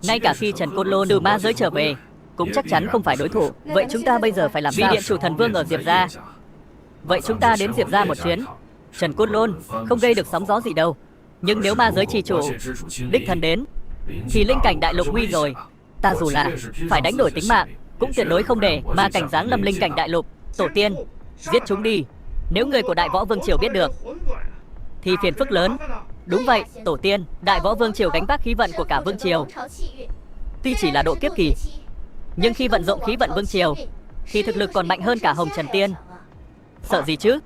Ngay cả khi Trần Côn Lôn từ ma giới trở về cũng chắc chắn không phải đối thủ. Vậy chúng ta bây giờ phải làm sao? Vì điện chủ Thần Vương ở Diệp gia, vậy chúng ta đến Diệp gia một chuyến. Trần Côn Lôn không gây được sóng gió gì đâu, nhưng nếu ma giới trì chủ đích thân đến thì linh cảnh đại lục nguy rồi. Ta dù là phải đánh đổi tính mạng cũng tuyệt đối không để ma cảnh giáng lâm linh cảnh đại lục. Tổ tiên, giết chúng đi. Nếu người của Đại Võ Vương Triều biết được thì phiền phức lớn. Đúng vậy, tổ tiên, Đại Võ Vương Triều gánh vác khí vận của cả Vương Triều. Tuy chỉ là độ kiếp kỳ, nhưng khi vận dụng khí vận Vương Triều, thì thực lực còn mạnh hơn cả Hồng Trần Tiên. Sợ gì chứ?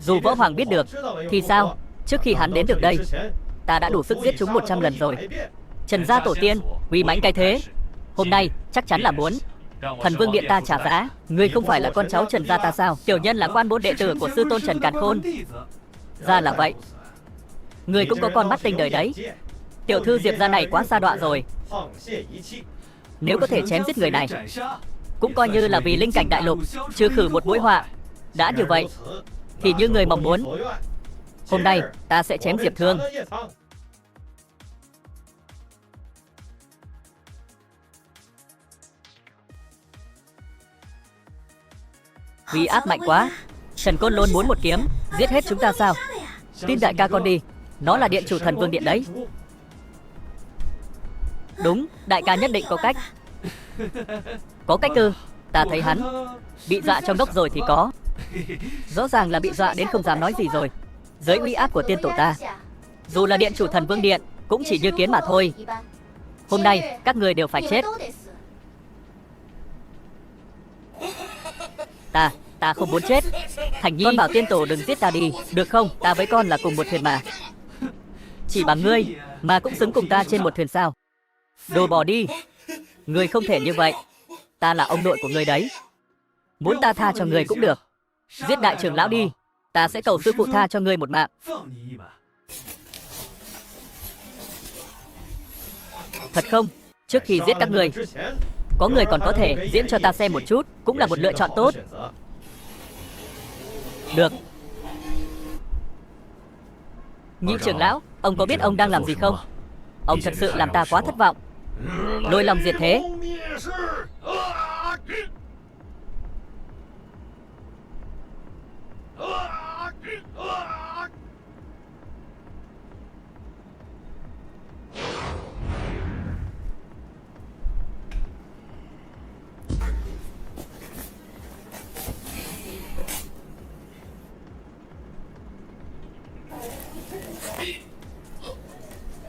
Dù Võ Hoàng biết được, thì sao? Trước khi hắn đến được đây, ta đã đủ sức giết chúng 100 lần rồi. Trần gia tổ tiên, uy mãnh cái thế. Hôm nay, chắc chắn là muốn Thần Vương Điện ta trả giá. Ngươi không phải là con cháu Trần gia ta sao? Tiểu nhân là quan bốt đệ tử của sư tôn Trần Càn Khôn. Ra là vậy. Ngươi cũng có con mắt tinh đời đấy. Tiểu thư Diệp gia này quá xa đọa rồi. Nếu có thể chém giết người này, cũng coi như là vì linh cảnh đại lục, trừ khử một mối họa. Đã như vậy, thì như người mong muốn, hôm nay ta sẽ chém Diệp Thương. Uy áp mạnh quá. Trần Côn Lôn muốn một kiếm giết hết chúng ta sao? Tin đại ca con đi, nó là điện chủ Thần Vương Điện đấy. Đúng, đại ca nhất định có cách. Có cách ư? Ta thấy hắn bị dọa trong đốc rồi thì có. Rõ ràng là bị dọa đến không dám nói gì rồi. Dưới uy áp của tiên tổ ta, dù là điện chủ Thần Vương Điện cũng chỉ như kiến mà thôi. Hôm nay các người đều phải chết. Ta không muốn chết. Thành Nhi, con bảo tiên tổ đừng giết ta đi, được không? Ta với con là cùng một thuyền mà. Chỉ bằng ngươi mà cũng xứng cùng ta trên một thuyền sao? Đồ bỏ đi. Ngươi không thể như vậy. Ta là ông nội của ngươi đấy. Muốn ta tha cho ngươi cũng được. Giết đại trưởng lão đi. Ta sẽ cầu sư phụ tha cho ngươi một mạng. Thật không? Trước khi giết các ngươi, có người còn có thể diễn cho ta xem một chút, cũng là một lựa chọn tốt. Được. Nhị trưởng lão, ông có biết ông đang làm gì không? Ông thật sự làm ta quá thất vọng. Lôi lòng diệt thế.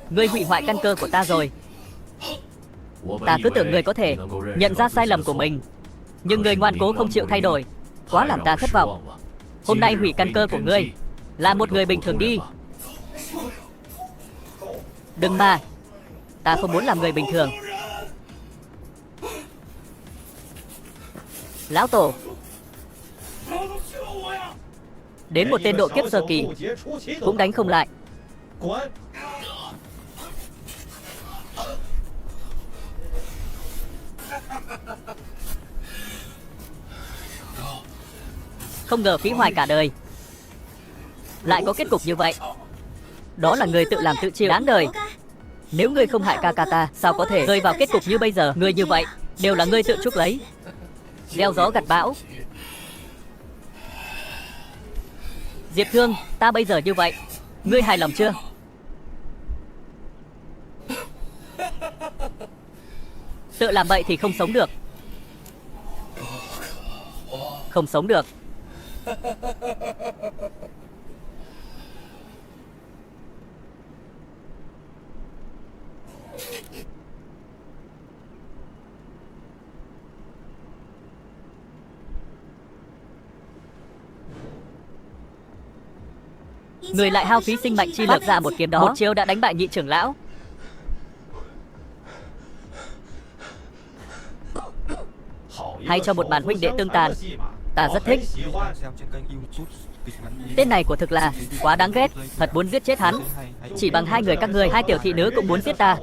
Ngươi hủy hoại căn cơ của ta rồi. Ta cứ tưởng ngươi có thể nhận ra sai lầm của mình, nhưng ngươi ngoan cố không chịu thay đổi, quá làm ta thất vọng. Hôm nay hủy căn cơ của ngươi, là một người bình thường đi. Đừng mà, ta không muốn làm người bình thường. Lão tổ, đến một tên độ kiếp sơ kỳ cũng đánh không lại. Không ngờ phí hoài cả đời, lại có kết cục như vậy. Đó là người tự làm tự chịu, đáng đời. Nếu ngươi không hại ca ca ta, sao có thể rơi vào kết cục như bây giờ? Ngươi như vậy, đều là ngươi tự chuốc lấy. Gieo gió gặt bão. Diệp Thương, ta bây giờ như vậy, ngươi hài lòng chưa? Tự làm vậy thì không sống được. Không sống được. Người lại hao phí sinh mệnh chi lực ra một kiếm đó, một chiêu đã đánh bại nhị trưởng lão. Hay cho một màn huynh đệ tương tàn. Ta rất thích. Tên này của thực là quá đáng ghét. Thật muốn giết chết hắn. Chỉ bằng hai người các ngươi, hai tiểu thị nữ cũng muốn giết ta.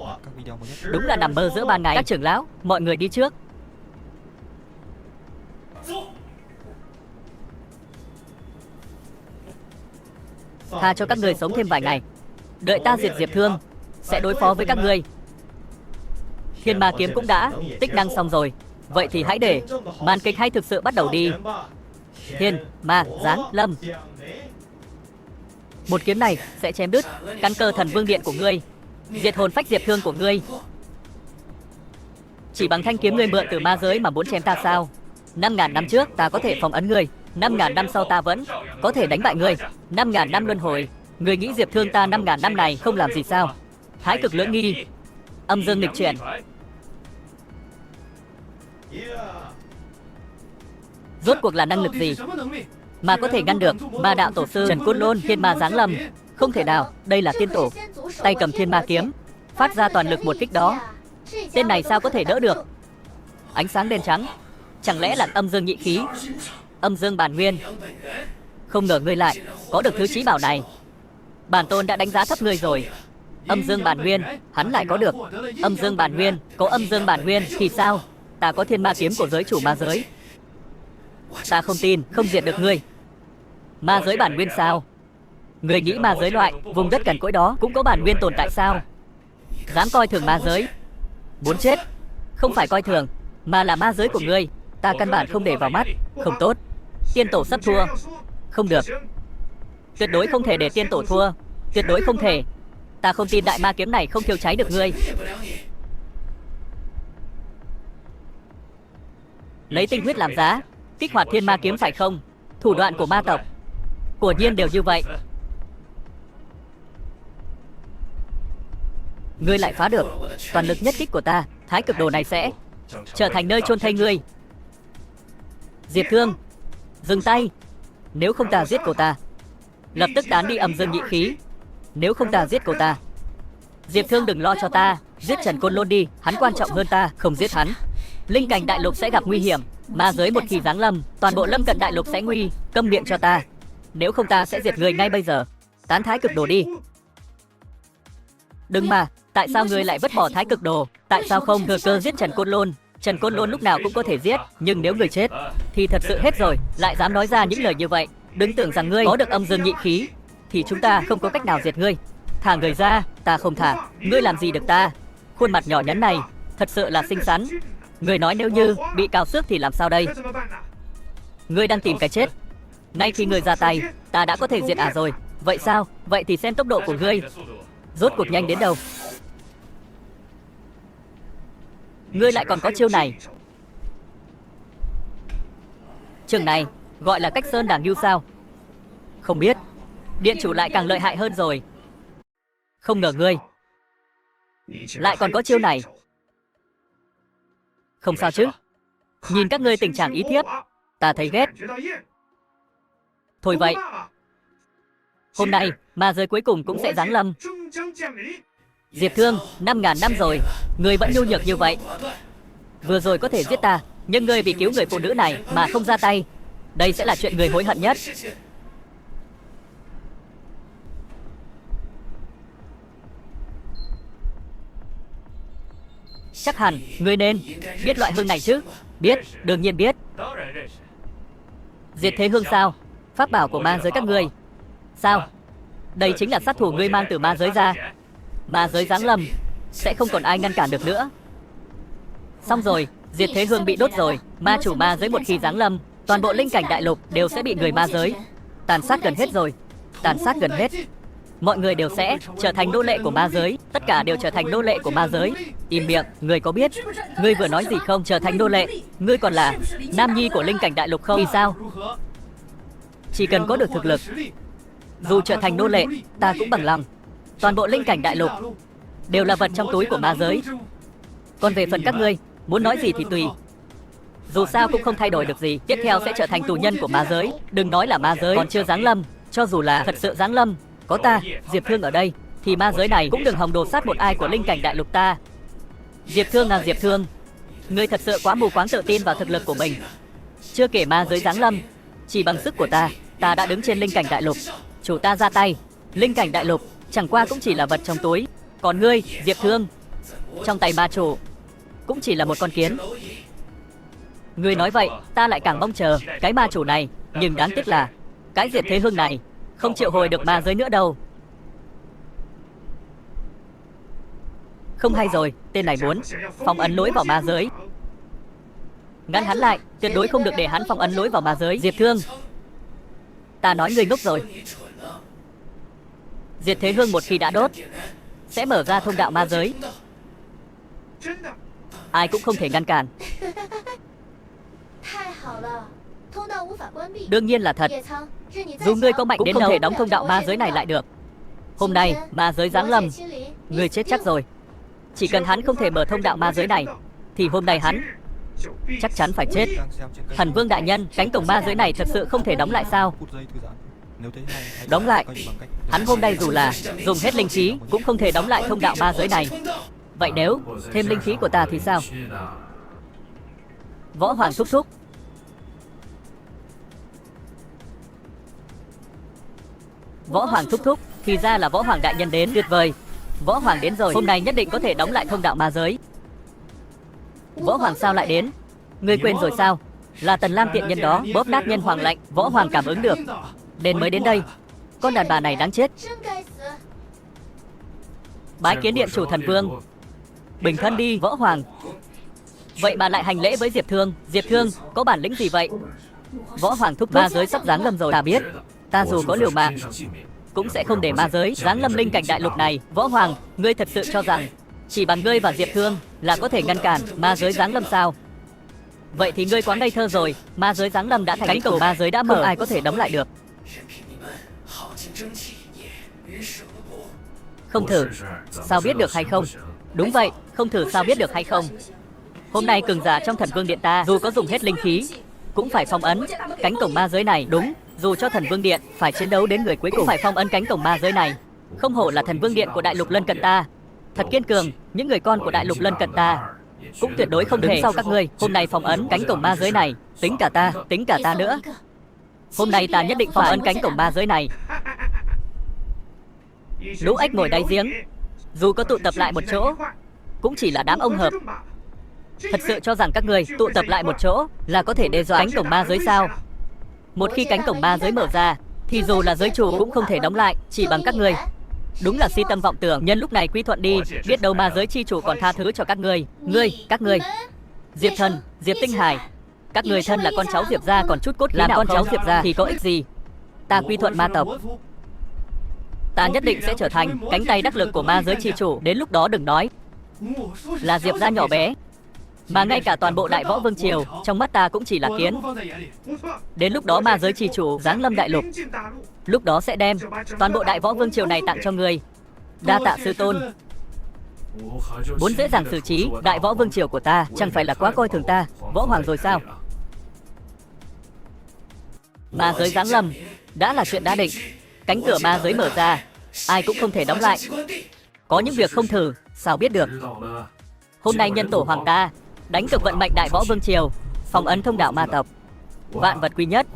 Đúng là nằm mơ giữa ban ngày. Các trưởng lão, mọi người đi trước. Tha cho các người sống thêm vài ngày. Đợi ta diệt Diệp Thương, sẽ đối phó với các ngươi. Thiên Ma kiếm cũng đã tích năng xong rồi. Vậy thì hãy để màn kịch hay thực sự bắt đầu đi. Thiên Ma giáng lâm. Một kiếm này sẽ chém đứt căn cơ Thần Vương Điện của ngươi, diệt hồn phách Diệp Thương của ngươi. Chỉ bằng thanh kiếm ngươi mượn từ ma giới mà muốn chém ta sao? 5.000 năm trước ta có thể phong ấn ngươi, 5.000 năm sau ta vẫn có thể đánh bại ngươi. 5.000 năm luân hồi, Người nghĩ Diệp Thương ta 5.000 năm này không làm gì sao? Thái cực lưỡng nghi, âm dương nghịch chuyển. Rốt cuộc là năng lực gì mà có thể ngăn được ma đạo tổ sư Trần Côn Lôn thiên ma giáng lâm? Không thể nào, đây là tiên tổ, tay cầm thiên ma kiếm, phát ra toàn lực một kích đó. Tên này sao có thể đỡ được? Ánh sáng đen trắng, chẳng lẽ là âm dương nhị khí, âm dương bản nguyên? Không ngờ ngươi lại có được thứ chí bảo này. Bản tôn đã đánh giá thấp ngươi rồi. Âm dương bản nguyên, hắn lại có được. Âm dương bản nguyên, có âm dương bản nguyên thì sao? Ta có thiên ma kiếm của giới chủ ma giới. Ta không tin, không diệt được ngươi. Ma giới bản nguyên sao? Ngươi nghĩ ma giới loại vùng đất cằn cỗi đó cũng có bản nguyên tồn tại sao? Dám coi thường ma giới, muốn chết. Không phải coi thường, mà là ma giới của ngươi, ta căn bản không để vào mắt. Không tốt, tiên tổ sắp thua. Không được, tuyệt đối không thể để tiên tổ thua. Tuyệt đối không thể. Ta không tin đại ma kiếm này không thiêu cháy được ngươi. Lấy tinh huyết làm giá, kích hoạt thiên ma kiếm phải không? Thủ đoạn của ma tộc quả nhiên đều như vậy. Ngươi lại phá được toàn lực nhất kích của ta. Thái cực đồ này sẽ trở thành nơi chôn thây ngươi. Diệp Thương, dừng tay. Nếu không ta giết cô ta. Lập tức tán đi âm dương nhị khí. Nếu không ta giết cô ta. Diệp Thương đừng lo cho ta, giết Trần Côn Lôn đi, hắn quan trọng hơn ta. Không giết hắn, linh cảnh đại lục sẽ gặp nguy hiểm. Ma giới một khi giáng lâm, toàn bộ lâm cận đại lục sẽ nguy. Câm miệng cho ta, nếu không ta sẽ diệt người ngay bây giờ. Tán thái cực đồ đi. Đừng mà, tại sao ngươi lại vứt bỏ thái cực đồ? Tại sao không thừa cơ giết Trần Côn Lôn? Trần Côn Lôn lúc nào cũng có thể giết, nhưng nếu người chết thì thật sự hết rồi. Lại dám nói ra những lời như vậy. Đừng tưởng rằng ngươi có được âm dương nhị khí thì chúng ta không có cách nào diệt ngươi. Thả người ra, ta không thả. Ngươi làm gì được ta? Khuôn mặt nhỏ nhắn này thật sự là xinh xắn. Ngươi nói nếu như bị cào xước thì làm sao đây? Ngươi đang tìm cái chết. Ngay khi ngươi ra tay, ta đã có thể diệt rồi. Vậy sao? Vậy thì xem tốc độ của ngươi rốt cuộc nhanh đến đâu. Ngươi lại còn có chiêu này. Trường này gọi là cách sơn đàng lưu sao? Không biết. Điện chủ lại càng lợi hại hơn rồi. Không ngờ ngươi lại còn có chiêu này. Không sao chứ? Nhìn các ngươi tình trạng ý thiếp, ta thấy ghét. Thôi vậy, hôm nay ma giới cuối cùng cũng sẽ giáng lâm. Diệp Thương, 5.000 năm rồi, ngươi vẫn nhu nhược như vậy. Vừa rồi có thể giết ta, nhưng ngươi vì cứu người phụ nữ này mà không ra tay. Đây sẽ là chuyện ngươi hối hận nhất. Chắc hẳn ngươi nên biết loại hương này chứ? Biết, đương nhiên biết. Diệt thế hương sao? Pháp bảo của ma giới các ngươi. Sao? Đây chính là sát thủ ngươi mang từ ma giới ra. Ma giới giáng lâm, sẽ không còn ai ngăn cản được nữa. Xong rồi, diệt thế hương bị đốt rồi. Ma chủ ma giới một khi giáng lâm, toàn bộ linh cảnh đại lục đều sẽ bị người ma giới tàn sát gần hết rồi. Tàn sát gần hết. Mọi người đều sẽ trở thành nô lệ của ma giới. Tất cả đều trở thành nô lệ của ma giới. Im miệng, ngươi có biết ngươi vừa nói gì không? Trở thành nô lệ. Ngươi còn là nam nhi của linh cảnh đại lục không? Vì sao? Chỉ cần có được thực lực, dù trở thành nô lệ, ta cũng bằng lòng. Toàn bộ linh cảnh đại lục đều là vật trong túi của ma giới. Còn về phần các ngươi, muốn nói gì thì tùy. Dù sao cũng không thay đổi được gì. Tiếp theo sẽ trở thành tù nhân của ma giới. Đừng nói là ma giới còn chưa giáng lâm, cho dù là thật sự giáng lâm, có ta, Diệp Thương ở đây, thì ma giới này cũng đừng hòng đồ sát một ai của linh cảnh đại lục ta. Diệp Thương à Diệp Thương, ngươi thật sự quá mù quáng tự tin vào thực lực của mình. Chưa kể ma giới giáng lâm, chỉ bằng sức của ta đã đứng trên linh cảnh đại lục. Chủ ta ra tay, linh cảnh đại lục chẳng qua cũng chỉ là vật trong túi. Còn ngươi, Diệp Thương, trong tay ma chủ cũng chỉ là một con kiến. Ngươi nói vậy, ta lại càng mong chờ cái ma chủ này. Nhưng đáng tiếc là cái diệt thế hương này không triệu hồi được ma giới nữa đâu. Không hay rồi, tên này muốn phong ấn lối vào ma giới. Ngăn hắn lại, tuyệt đối không được để hắn phong ấn lối vào ma giới. Diệp Thương, ta nói ngươi ngốc rồi. Diệt thế hương một khi đã đốt, sẽ mở ra thông đạo ma giới. Ai cũng không thể ngăn cản. Đương nhiên là thật. Dù ngươi có mạnh đến đâu, không thể đóng thông đạo ma giới này lại được. Hôm nay ma giới giáng lâm, ngươi chết chắc rồi. Chỉ cần hắn không thể mở thông đạo ma giới này, thì hôm nay hắn chắc chắn phải chết. Đang xem trên kênh. Thần Vương đại nhân, cánh cổng ma giới này thật sự không thể đóng lại sao? Phút giây thư giãn. Nếu thấy hay, hãy Đóng lại. kênh bằng cách Hắn hôm nay dù là dùng hết linh khí cũng không thể đóng lại thông đạo ma giới này. Vậy nếu thêm linh khí của ta thì sao? Võ Hoàng thúc thúc. Võ Hoàng thúc thúc, thì ra là Võ Hoàng đại nhân đến, tuyệt vời. Võ Hoàng đến rồi, hôm nay nhất định có thể đóng lại thông đạo ma giới. Võ Hoàng sao lại đến? Ngươi quên rồi sao? Là Tần Lam tiện nhân đó bóp nát nhân hoàng lệnh. Võ Hoàng cảm ứng được, nên mới đến đây. Con đàn bà này đáng chết. Bái kiến điện chủ thần vương. Bình thân đi, Võ Hoàng. Vậy mà lại hành lễ với Diệp Thương. Diệp Thương có bản lĩnh gì vậy? Võ Hoàng thúc ma giới sắp giáng lâm rồi. Ta biết, ta dù có liều mạng cũng sẽ không để ma giới giáng lâm linh cảnh đại lục này. Võ Hoàng, ngươi thật sự cho rằng chỉ bằng ngươi và Diệp Thương là có thể ngăn cản ma giới giáng lâm sao? Vậy thì ngươi quá ngây thơ rồi. Ma giới giáng lâm đã thành cánh cổng ma giới đã mở, không ai có thể đóng lại được. Không thử, sao biết được hay không? Đúng vậy, không thử sao biết được hay không? Hôm nay cường giả trong Thần Vương Điện ta dù có dùng hết linh khí cũng phải phong ấn cánh cổng ma giới này. Đúng, dù cho Thần Vương Điện phải chiến đấu đến người cuối cùng phải phong ấn cánh cổng ma giới này. Không hổ là Thần Vương Điện của đại lục lân cận ta, thật kiên cường. Những người con của đại lục lân cận ta cũng tuyệt đối không thể đứng sau các ngươi. Hôm nay phong ấn cánh cổng ma giới này, tính cả ta nữa. Hôm nay ta nhất định phong ấn cánh cổng ma giới này. Lũ ếch ngồi đáy giếng, dù có tụ tập lại một chỗ cũng chỉ là đám ông hợp. Thật sự cho rằng các ngươi tụ tập lại một chỗ là có thể đe dọa cánh cổng ma giới sao? Một khi cánh cổng ma giới mở ra thì dù là giới chủ cũng không thể đóng lại, chỉ bằng các ngươi. Đúng là si tâm vọng tưởng. Nhân lúc này quy thuận đi, biết đâu ma giới chi chủ còn tha thứ cho các ngươi. Các ngươi Diệp Thần, Diệp Tinh Hải, các ngươi thân là con cháu Diệp gia còn chút cốt khí nào không? Con cháu Diệp gia thì có ích gì? Ta quy thuận ma tộc, ta nhất định sẽ trở thành cánh tay đắc lực của ma giới chi chủ. Đến lúc đó đừng nói là Diệp gia nhỏ bé, mà ngay cả toàn bộ đại võ vương triều trong mắt ta cũng chỉ là kiến. Đến lúc đó ma giới chi chủ giáng lâm đại lục, lúc đó sẽ đem toàn bộ đại võ vương triều này tặng cho người. Đa tạ sư tôn. Muốn dễ dàng xử trí đại võ vương triều của ta, chẳng phải là quá coi thường ta, Võ Hoàng rồi sao? Ma giới giáng lâm đã là chuyện đã định. Cánh cửa ma giới mở ra, ai cũng không thể đóng lại. Có những việc không thử sao biết được. Hôm nay nhân tổ hoàng ta đánh cực vận mệnh đại võ vương triều, phong ấn thông đạo ma tộc, vạn vật quy nhất.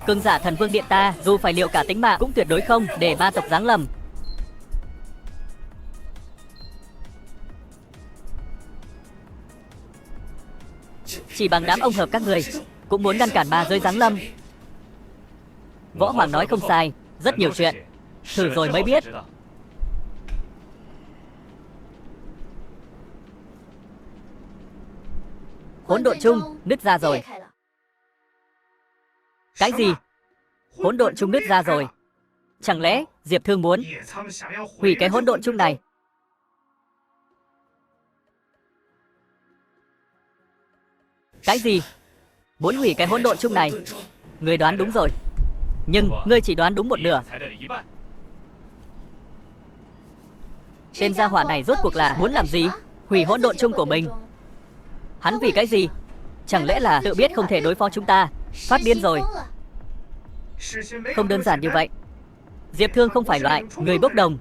Cường giả Thần Vương Điện ta dù phải liệu cả tính mạng cũng tuyệt đối không để ma tộc giáng lâm. Chỉ bằng đám ông hợp các người cũng muốn ngăn cản ma giới giáng lâm. Võ Hoàng nói không sai, rất nhiều chuyện thử rồi mới biết. Hỗn độn chung nứt ra rồi. Cái gì? Hỗn độn chung nứt ra rồi? Chẳng lẽ Diệp Thương muốn hủy cái hỗn độn chung này? Cái gì? Muốn hủy cái hỗn độn chung này? Ngươi đoán đúng rồi, nhưng ngươi chỉ đoán đúng một nửa. Tên gia hỏa này rốt cuộc là muốn làm gì? Hủy hỗn độn chung của mình? Hắn vì cái gì? Chẳng lẽ là tự biết không thể đối phó chúng ta, phát điên rồi? Không đơn giản như vậy. Diệp Thương không phải loại người bốc đồng.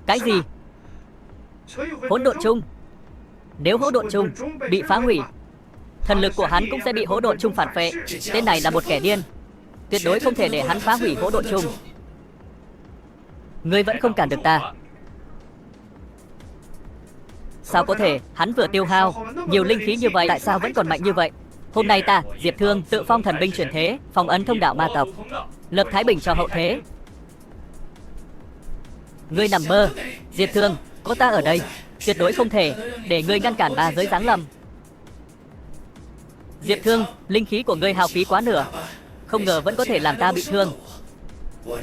Cái gì? Hỗn độn chung? Nếu hỗn độn chung bị phá hủy, thần lực của hắn cũng sẽ bị hỗn độn chung phản phệ. Tên này là một kẻ điên, tuyệt đối không thể để hắn phá hủy hỗn độn chung. Ngươi vẫn không cản được ta. Sao có thể? Hắn vừa tiêu hao nhiều linh khí như vậy, tại sao vẫn còn mạnh như vậy? Hôm nay ta, Diệp Thương, tự phong thần binh chuyển thế, phong ấn thông đạo ma tộc, lập thái bình cho hậu thế. Ngươi nằm mơ. Diệp Thương, có ta ở đây, tuyệt đối không thể để ngươi ngăn cản ma giới giáng lâm. Diệp Thương, linh khí của ngươi hao phí quá nửa, không ngờ vẫn có thể làm ta bị thương.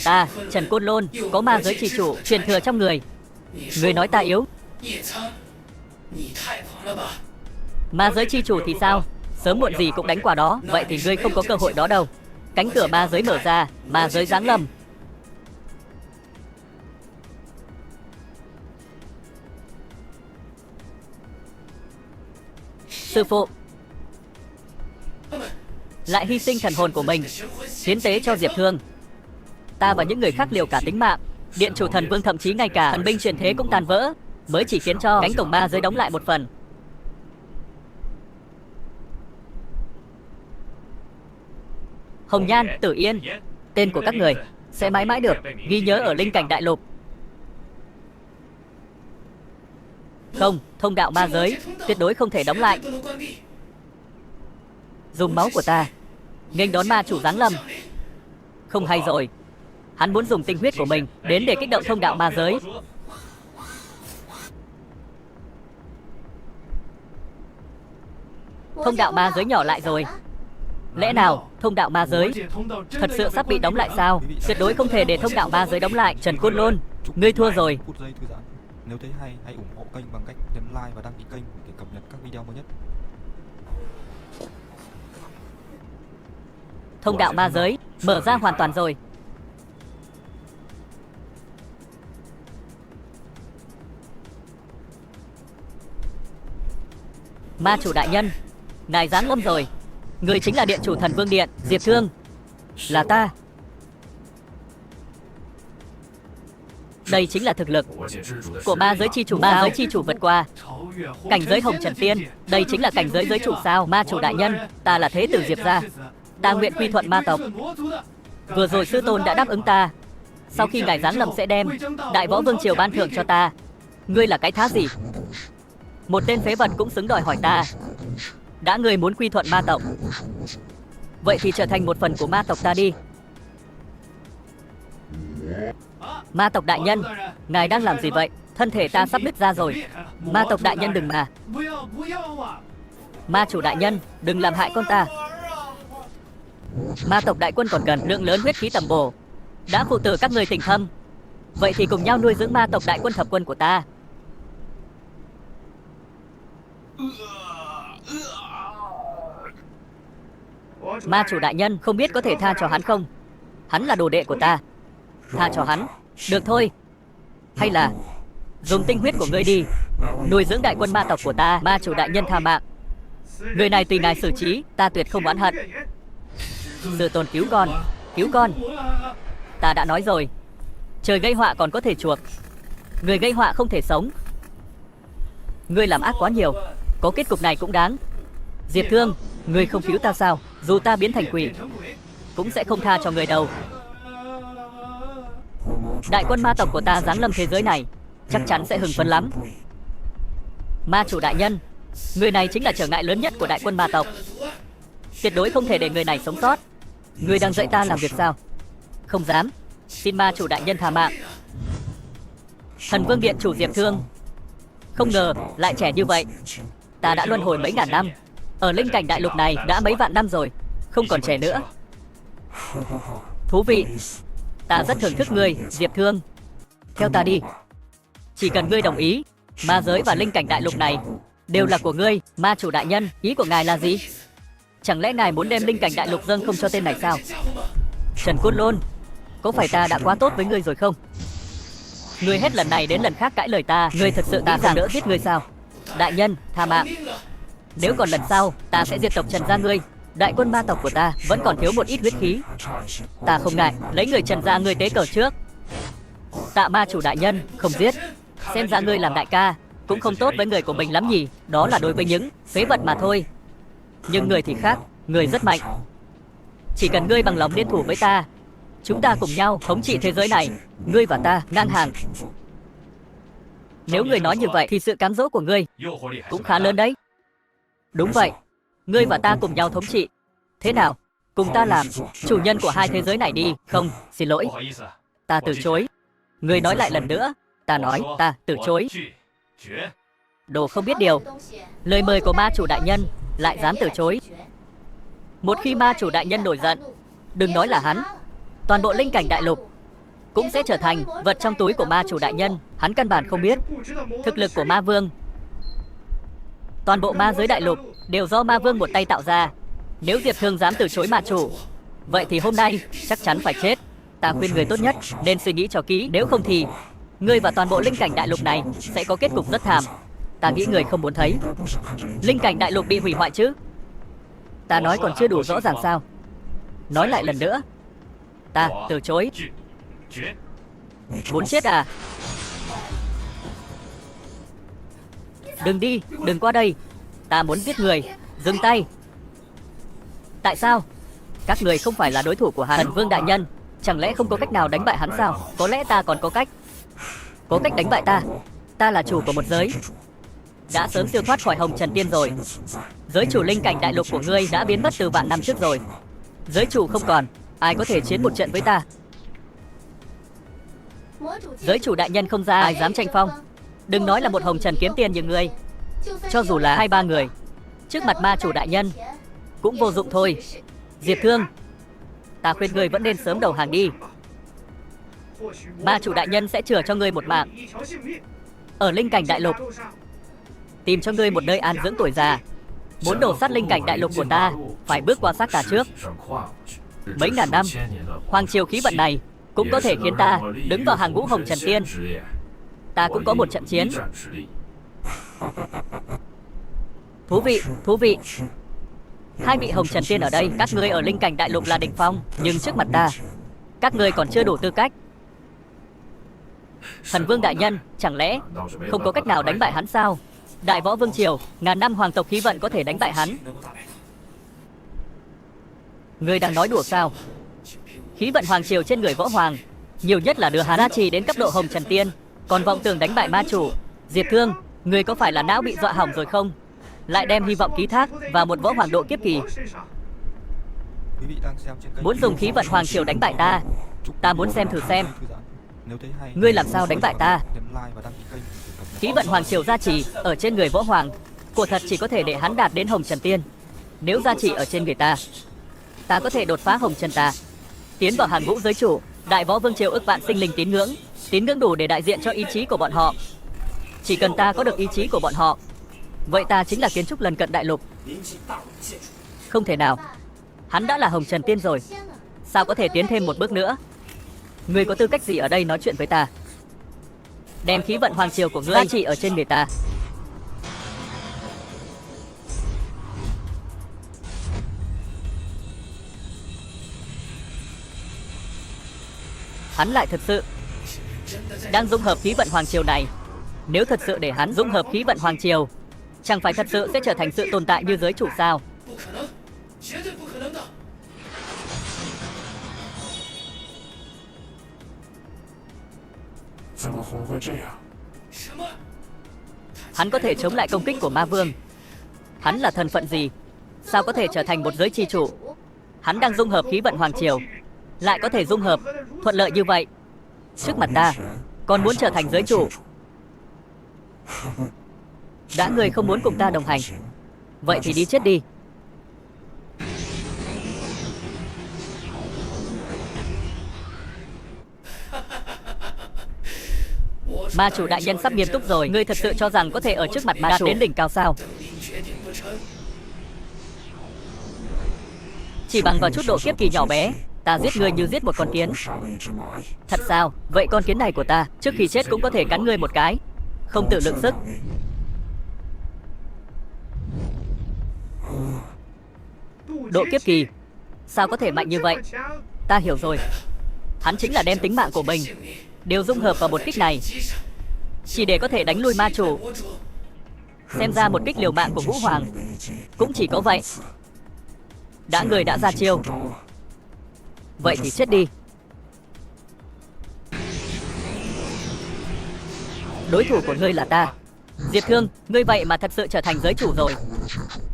Ta, Trần Côn Lôn, có ma giới chỉ chủ truyền thừa trong người. Ngươi nói ta yếu. Ma giới chi chủ thì sao? Sớm muộn gì cũng đánh qua đó. Vậy thì ngươi không có cơ hội đó đâu. Cánh cửa ma giới mở ra, ma giới giáng lâm. Sư phụ, lại hy sinh thần hồn của mình, hiến tế cho Diệp Thương. Ta và những người khác liều cả tính mạng. Điện chủ thần vương thậm chí ngay cả thần binh truyền thế cũng tan vỡ, mới chỉ khiến cho cánh cổng ma giới đóng lại một phần. Hồng Nhan, Tử Yên, tên của các người sẽ mãi mãi được ghi nhớ ở linh cảnh đại lục. Không, thông đạo ma giới tuyệt đối không thể đóng lại. Dùng máu của ta nghênh đón ma chủ giáng lâm. Không hay rồi. Hắn muốn dùng tinh huyết của mình đến để kích động thông đạo ma giới. Thông đạo ma giới nhỏ lại rồi. Lẽ nào thông đạo ma giới thật sự sắp bị đóng lại sao? Tuyệt đối không thể để thông đạo ma giới đóng lại. Trần Côn Lôn, ngươi thua rồi. Phút giây thư giãn. Nếu thấy hay, hãy ủng hộ kênh bằng cách nhấn like và đăng ký kênh để cập nhật các video mới nhất. Thông đạo ma giới mở ra hoàn toàn rồi. Ma chủ đại nhân, ngài giáng lâm rồi. Người chính là điện chủ thần vương điện, Diệp Thương. Là ta. Đây chính là thực lực của ma giới chi chủ. Ma giới chi chủ vượt qua cảnh giới hồng trần tiên. Đây chính là cảnh giới giới chủ sao? Ma chủ đại nhân, ta là thế tử Diệp gia. Ta nguyện quy thuận ma tộc. Vừa rồi sư tôn đã đáp ứng ta. Sau khi ngài giáng lâm sẽ đem đại võ vương triều ban thưởng cho ta. Ngươi là cái thá gì? Một tên phế vật cũng xứng đòi hỏi ta. Đã ngươi muốn quy thuận ma tộc, vậy thì trở thành một phần của ma tộc ta đi. Ma tộc đại nhân, ngài đang làm gì vậy? Thân thể ta sắp nứt ra rồi. Ma tộc đại nhân đừng mà. Ma chủ đại nhân, đừng làm hại con ta. Ma tộc đại quân còn cần lượng lớn huyết khí tầm bổ. Đã phụ tử các người tình thâm, vậy thì cùng nhau nuôi dưỡng ma tộc đại quân thập quân của ta. Ma chủ đại nhân, không biết có thể tha cho hắn không? Hắn là đồ đệ của ta. Tha cho hắn. Được thôi. Hay là dùng tinh huyết của ngươi đi nuôi dưỡng đại quân ma tộc của ta. Ma chủ đại nhân tha mạng. Người này tùy ngài xử trí, ta tuyệt không oán hận. Sư tôn cứu con, cứu con. Ta đã nói rồi, trời gây họa còn có thể chuộc, người gây họa không thể sống. Ngươi làm ác quá nhiều, có kết cục này cũng đáng. Diệp Thương, ngươi không cứu ta sao? Dù ta biến thành quỷ cũng sẽ không tha cho người đâu. Đại quân ma tộc của ta giáng lâm thế giới này chắc chắn sẽ hưng phấn lắm. Ma chủ đại nhân, người này chính là trở ngại lớn nhất của đại quân ma tộc. Tuyệt đối không thể để người này sống sót. Người đang dạy ta làm việc sao? Không dám. Xin ma chủ đại nhân tha mạng. Thần vương điện chủ Diệp Thương, không ngờ lại trẻ như vậy. Ta đã luân hồi mấy ngàn năm, ở linh cảnh đại lục này đã mấy vạn năm rồi, không còn trẻ nữa. Thú vị. Ta rất thưởng thức ngươi, Diệp Thương. Theo ta đi. Chỉ cần ngươi đồng ý, ma giới và linh cảnh đại lục này đều là của ngươi. Ma chủ đại nhân, ý của ngài là gì? Chẳng lẽ ngài muốn đem linh cảnh đại lục dâng không cho tên này sao? Trần Côn Lôn, có phải ta đã quá tốt với ngươi rồi không? Ngươi hết lần này đến lần khác cãi lời ta. Ngươi thật sự ta không đỡ giết ngươi sao? Đại nhân, tha mạng. Nếu còn lần sau, ta sẽ diệt tộc Trần gia ngươi. Đại quân ma tộc của ta vẫn còn thiếu một ít huyết khí. Ta không ngại lấy người Trần gia ngươi tế cờ trước. Tạ ma chủ đại nhân, không giết. Xem ra ngươi làm đại ca cũng không tốt với người của mình lắm nhỉ. Đó là đối với những phế vật mà thôi. Nhưng người thì khác, người rất mạnh. Chỉ cần ngươi bằng lòng liên thủ với ta, chúng ta cùng nhau thống trị thế giới này. Ngươi và ta ngang hàng. Nếu ngươi nói như vậy thì sự cám dỗ của ngươi cũng khá lớn đấy. Đúng vậy, ngươi và ta cùng nhau thống trị. Thế nào, cùng ta làm chủ nhân của hai thế giới này đi. Không, xin lỗi, ta từ chối. Ngươi nói lại lần nữa. Ta nói ta từ chối. Đồ không biết điều. Lời mời của ma chủ đại nhân lại dám từ chối. Một khi ma chủ đại nhân nổi giận, đừng nói là hắn, toàn bộ linh cảnh đại lục cũng sẽ trở thành vật trong túi của ma chủ đại nhân. Hắn căn bản không biết thực lực của ma vương Toàn bộ ma giới đại lục đều do ma vương một tay tạo ra. Nếu Diệp Thương dám từ chối ma chủ, vậy thì hôm nay chắc chắn phải chết. Ta khuyên người tốt nhất nên suy nghĩ cho kỹ, nếu không thì ngươi và toàn bộ linh cảnh đại lục này sẽ có kết cục rất thảm. Ta nghĩ người không muốn thấy linh cảnh đại lục bị hủy hoại chứ. Ta nói còn chưa đủ rõ ràng sao? Nói lại lần nữa. Ta từ chối. Muốn chết à? Đừng đi, đừng qua đây. Ta muốn giết người. Dừng tay. Tại sao? Các người không phải là đối thủ của hắn. Thần Vương đại nhân, chẳng lẽ không có cách nào đánh bại hắn sao? Có lẽ ta còn có cách. Có cách đánh bại ta. Ta là chủ của một giới, đã sớm siêu thoát khỏi Hồng Trần Tiên rồi. Giới chủ linh cảnh đại lục của ngươi đã biến mất từ vạn năm trước rồi. Giới chủ không còn, ai có thể chiến một trận với ta? Giới chủ đại nhân không ra, ai dám tranh phong. Đừng nói là một Hồng Trần kiếm tiên như ngươi, cho dù là 2-3 người trước mặt ma chủ đại nhân cũng vô dụng thôi. Diệp Thương, ta khuyên ngươi vẫn nên sớm đầu hàng đi. Ma chủ đại nhân sẽ chừa cho ngươi một mạng ở linh cảnh đại lục, tìm cho ngươi một nơi an dưỡng tuổi già. Muốn đổ sát linh cảnh đại lục của ta, phải bước qua xác ta trước. Mấy ngàn năm, hoàng triều khí vận này cũng có thể khiến ta đứng vào hàng ngũ Hồng Trần Tiên. Ta cũng có một trận chiến. Thú vị, thú vị. 2 vị Hồng Trần Tiên ở đây, các ngươi ở linh cảnh đại lục là đỉnh phong, nhưng trước mặt ta, các ngươi còn chưa đủ tư cách. Thần Vương đại nhân, chẳng lẽ không có cách nào đánh bại hắn sao? Đại Võ Vương triều, ngàn năm hoàng tộc khí vận có thể đánh bại hắn. Ngươi đang nói đùa sao? Khí vận hoàng triều trên người Võ Hoàng nhiều nhất là đưa hắn gia trì đến cấp độ Hồng Trần Tiên, còn vọng tưởng đánh bại ma chủ. Diệp Thương, ngươi có phải là não bị dọa hỏng rồi không? Lại đem hy vọng ký thác vào một võ hoàng độ kiếp kỳ. Muốn dùng khí vận hoàng triều đánh bại ta, ta muốn xem thử xem ngươi làm sao đánh bại ta. Khí vận hoàng triều gia trì ở trên người Võ Hoàng, của thật chỉ có thể để hắn đạt đến Hồng Trần Tiên. Nếu gia trì ở trên người ta, ta có thể đột phá Hồng Trần ta, tiến vào hàng ngũ giới chủ. Đại Võ Vương triều ức vạn sinh linh tín ngưỡng đủ để đại diện cho ý chí của bọn họ. Chỉ cần ta có được ý chí của bọn họ, vậy ta chính là kiến trúc lần cận đại lục. Không thể nào, hắn đã là Hồng Trần Tiên rồi, sao có thể tiến thêm một bước nữa? Ngươi có tư cách gì ở đây nói chuyện với ta? Đem khí vận hoàng triều của ngươi gia trì ở trên người ta. Hắn lại thật sự đang dung hợp khí vận hoàng triều này. Nếu thật sự để hắn dung hợp khí vận hoàng triều, chẳng phải thật sự sẽ trở thành sự tồn tại như giới chủ sao? Hắn có thể chống lại công kích của ma vương. Hắn là thân phận gì? Sao có thể trở thành một giới chi chủ? Hắn đang dung hợp khí vận hoàng triều, lại có thể dung hợp thuận lợi như vậy. Trước mặt ta, còn muốn trở thành giới chủ. Đã ngươi không muốn cùng ta đồng hành, vậy thì đi chết đi. Ma chủ đại nhân sắp nghiêm túc rồi. Ngươi thật sự cho rằng có thể ở trước mặt ma chủ đạt đến đỉnh cao sao? Chỉ bằng vào chút độ kiếp kỳ nhỏ bé, ta giết ngươi như giết một con kiến. Thật sao? Vậy con kiến này của ta trước khi chết cũng có thể cắn ngươi một cái, không tự lượng sức. Độ kiếp kỳ sao có thể mạnh như vậy? Ta hiểu rồi. Hắn chính là đem tính mạng của mình đều dung hợp vào một kích này, chỉ để có thể đánh lui ma chủ. Xem ra một kích liều mạng của Vũ Hoàng cũng chỉ có vậy. Đã người đã ra chiêu, vậy thì chết đi. Đối thủ của ngươi là ta. Diệp Thương, ngươi vậy mà thật sự trở thành giới chủ rồi.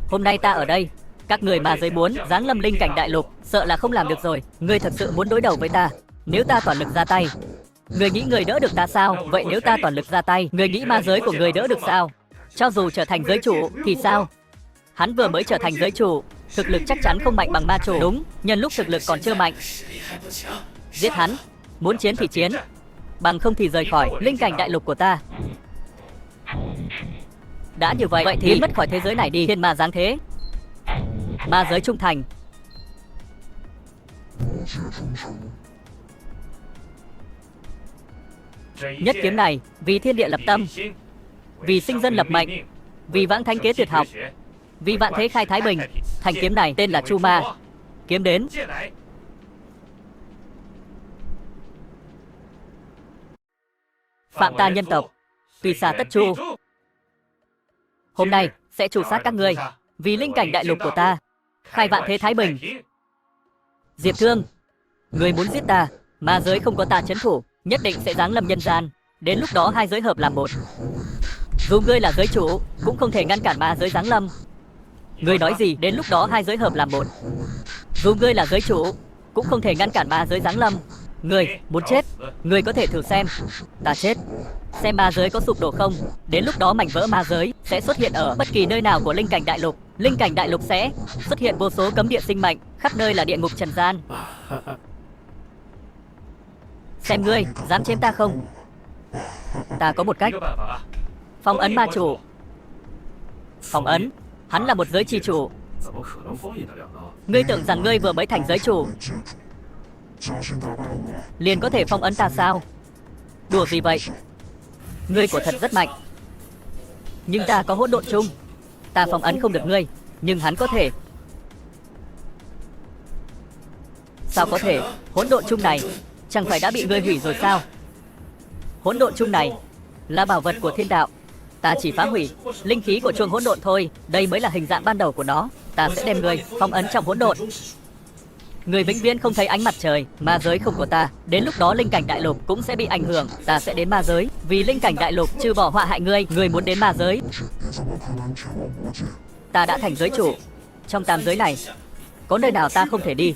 Hôm nay ta ở đây, các người mà giới muốn giáng lâm linh cảnh đại lục, sợ là không làm được rồi. Ngươi thật sự muốn đối đầu với ta? Nếu ta toàn lực ra tay, ngươi nghĩ người đỡ được ta sao? Vậy nếu ta toàn lực ra tay, ngươi nghĩ ma giới của người đỡ được sao? Cho dù trở thành giới chủ thì sao? Hắn vừa mới trở thành giới chủ, thực lực chắc chắn không mạnh bằng ma chủ. Đúng, nhân lúc thực lực còn chưa mạnh, giết hắn. Muốn chiến thì chiến, bằng không thì rời khỏi linh cảnh đại lục của ta. Đã như vậy thì biến mất khỏi thế giới này đi. Thiên ma giáng thế. Ma giới trung thành. Nhất kiếm này vì thiên địa lập tâm, vì sinh dân lập mệnh, vì vãng thánh kế tuyệt học, vì vạn thế khai thái bình. Thanh kiếm này tên là Chu Ma. Kiếm đến. Phạm ta nhân tộc, tùy xà tất chu. Hôm nay sẽ tru sát các ngươi vì linh cảnh đại lục của ta, khai vạn thế thái bình. Diệp Thương, ngươi muốn giết ta, ma giới không có ta trấn thủ, nhất định sẽ giáng lâm nhân gian. Đến lúc đó hai giới hợp làm một. Dù ngươi là giới chủ, cũng không thể ngăn cản ma giới giáng lâm. Ngươi nói gì? Đến lúc đó hai giới hợp làm một. Dù ngươi là giới chủ, cũng không thể ngăn cản ma giới giáng lâm. Ngươi muốn chết, ngươi có thể thử xem. Ta chết, xem ma giới có sụp đổ không. Đến lúc đó mảnh vỡ ma giới sẽ xuất hiện ở bất kỳ nơi nào của linh cảnh đại lục. Linh cảnh đại lục sẽ xuất hiện vô số cấm địa sinh mệnh, khắp nơi là địa ngục trần gian. Xem ngươi dám chém ta không? Ta có một cách. Phong ấn ma chủ. Phong ấn? Hắn là một giới chi chủ. Ngươi tưởng rằng ngươi vừa mới thành giới chủ liền có thể phong ấn ta sao? Đùa gì vậy? Ngươi của thật rất mạnh. Nhưng ta có hỗn độn chung. Ta phong ấn không được ngươi, nhưng hắn có thể. Sao có thể? Hỗn độn chung này chẳng phải đã bị ngươi hủy rồi sao? Hỗn độn chung này là bảo vật của thiên đạo. Ta chỉ phá hủy linh khí của chuông hỗn độn thôi. Đây mới là hình dạng ban đầu của nó. Ta sẽ đem ngươi phong ấn trong hỗn độn. Người vĩnh viễn không thấy ánh mặt trời. Ma giới không có ta, đến lúc đó linh cảnh đại lục cũng sẽ bị ảnh hưởng. Ta sẽ đến ma giới, vì linh cảnh đại lục trừ bỏ họa hại ngươi. Ngươi muốn đến ma giới, ta đã thành giới chủ. Trong tam giới này có nơi nào ta không thể đi,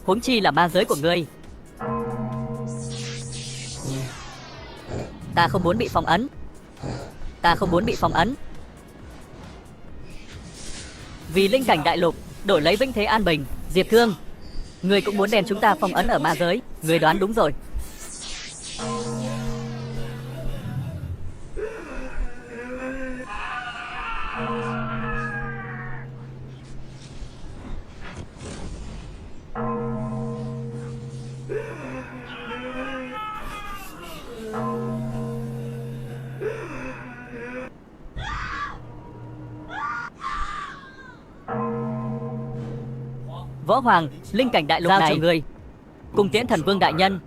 huống chi là ma giới của ngươi. Ta không muốn bị phong ấn. Ta không muốn bị phong ấn. Vì linh cảnh đại lục đổi lấy vĩnh thế an bình. Diệp Thương, ngươi cũng muốn đem chúng ta phong ấn ở ma giới. Ngươi đoán đúng rồi. Võ Hoàng, linh cảnh đại lục này giao cho ngươi. Cung Tiễn Thần Vương đại nhân,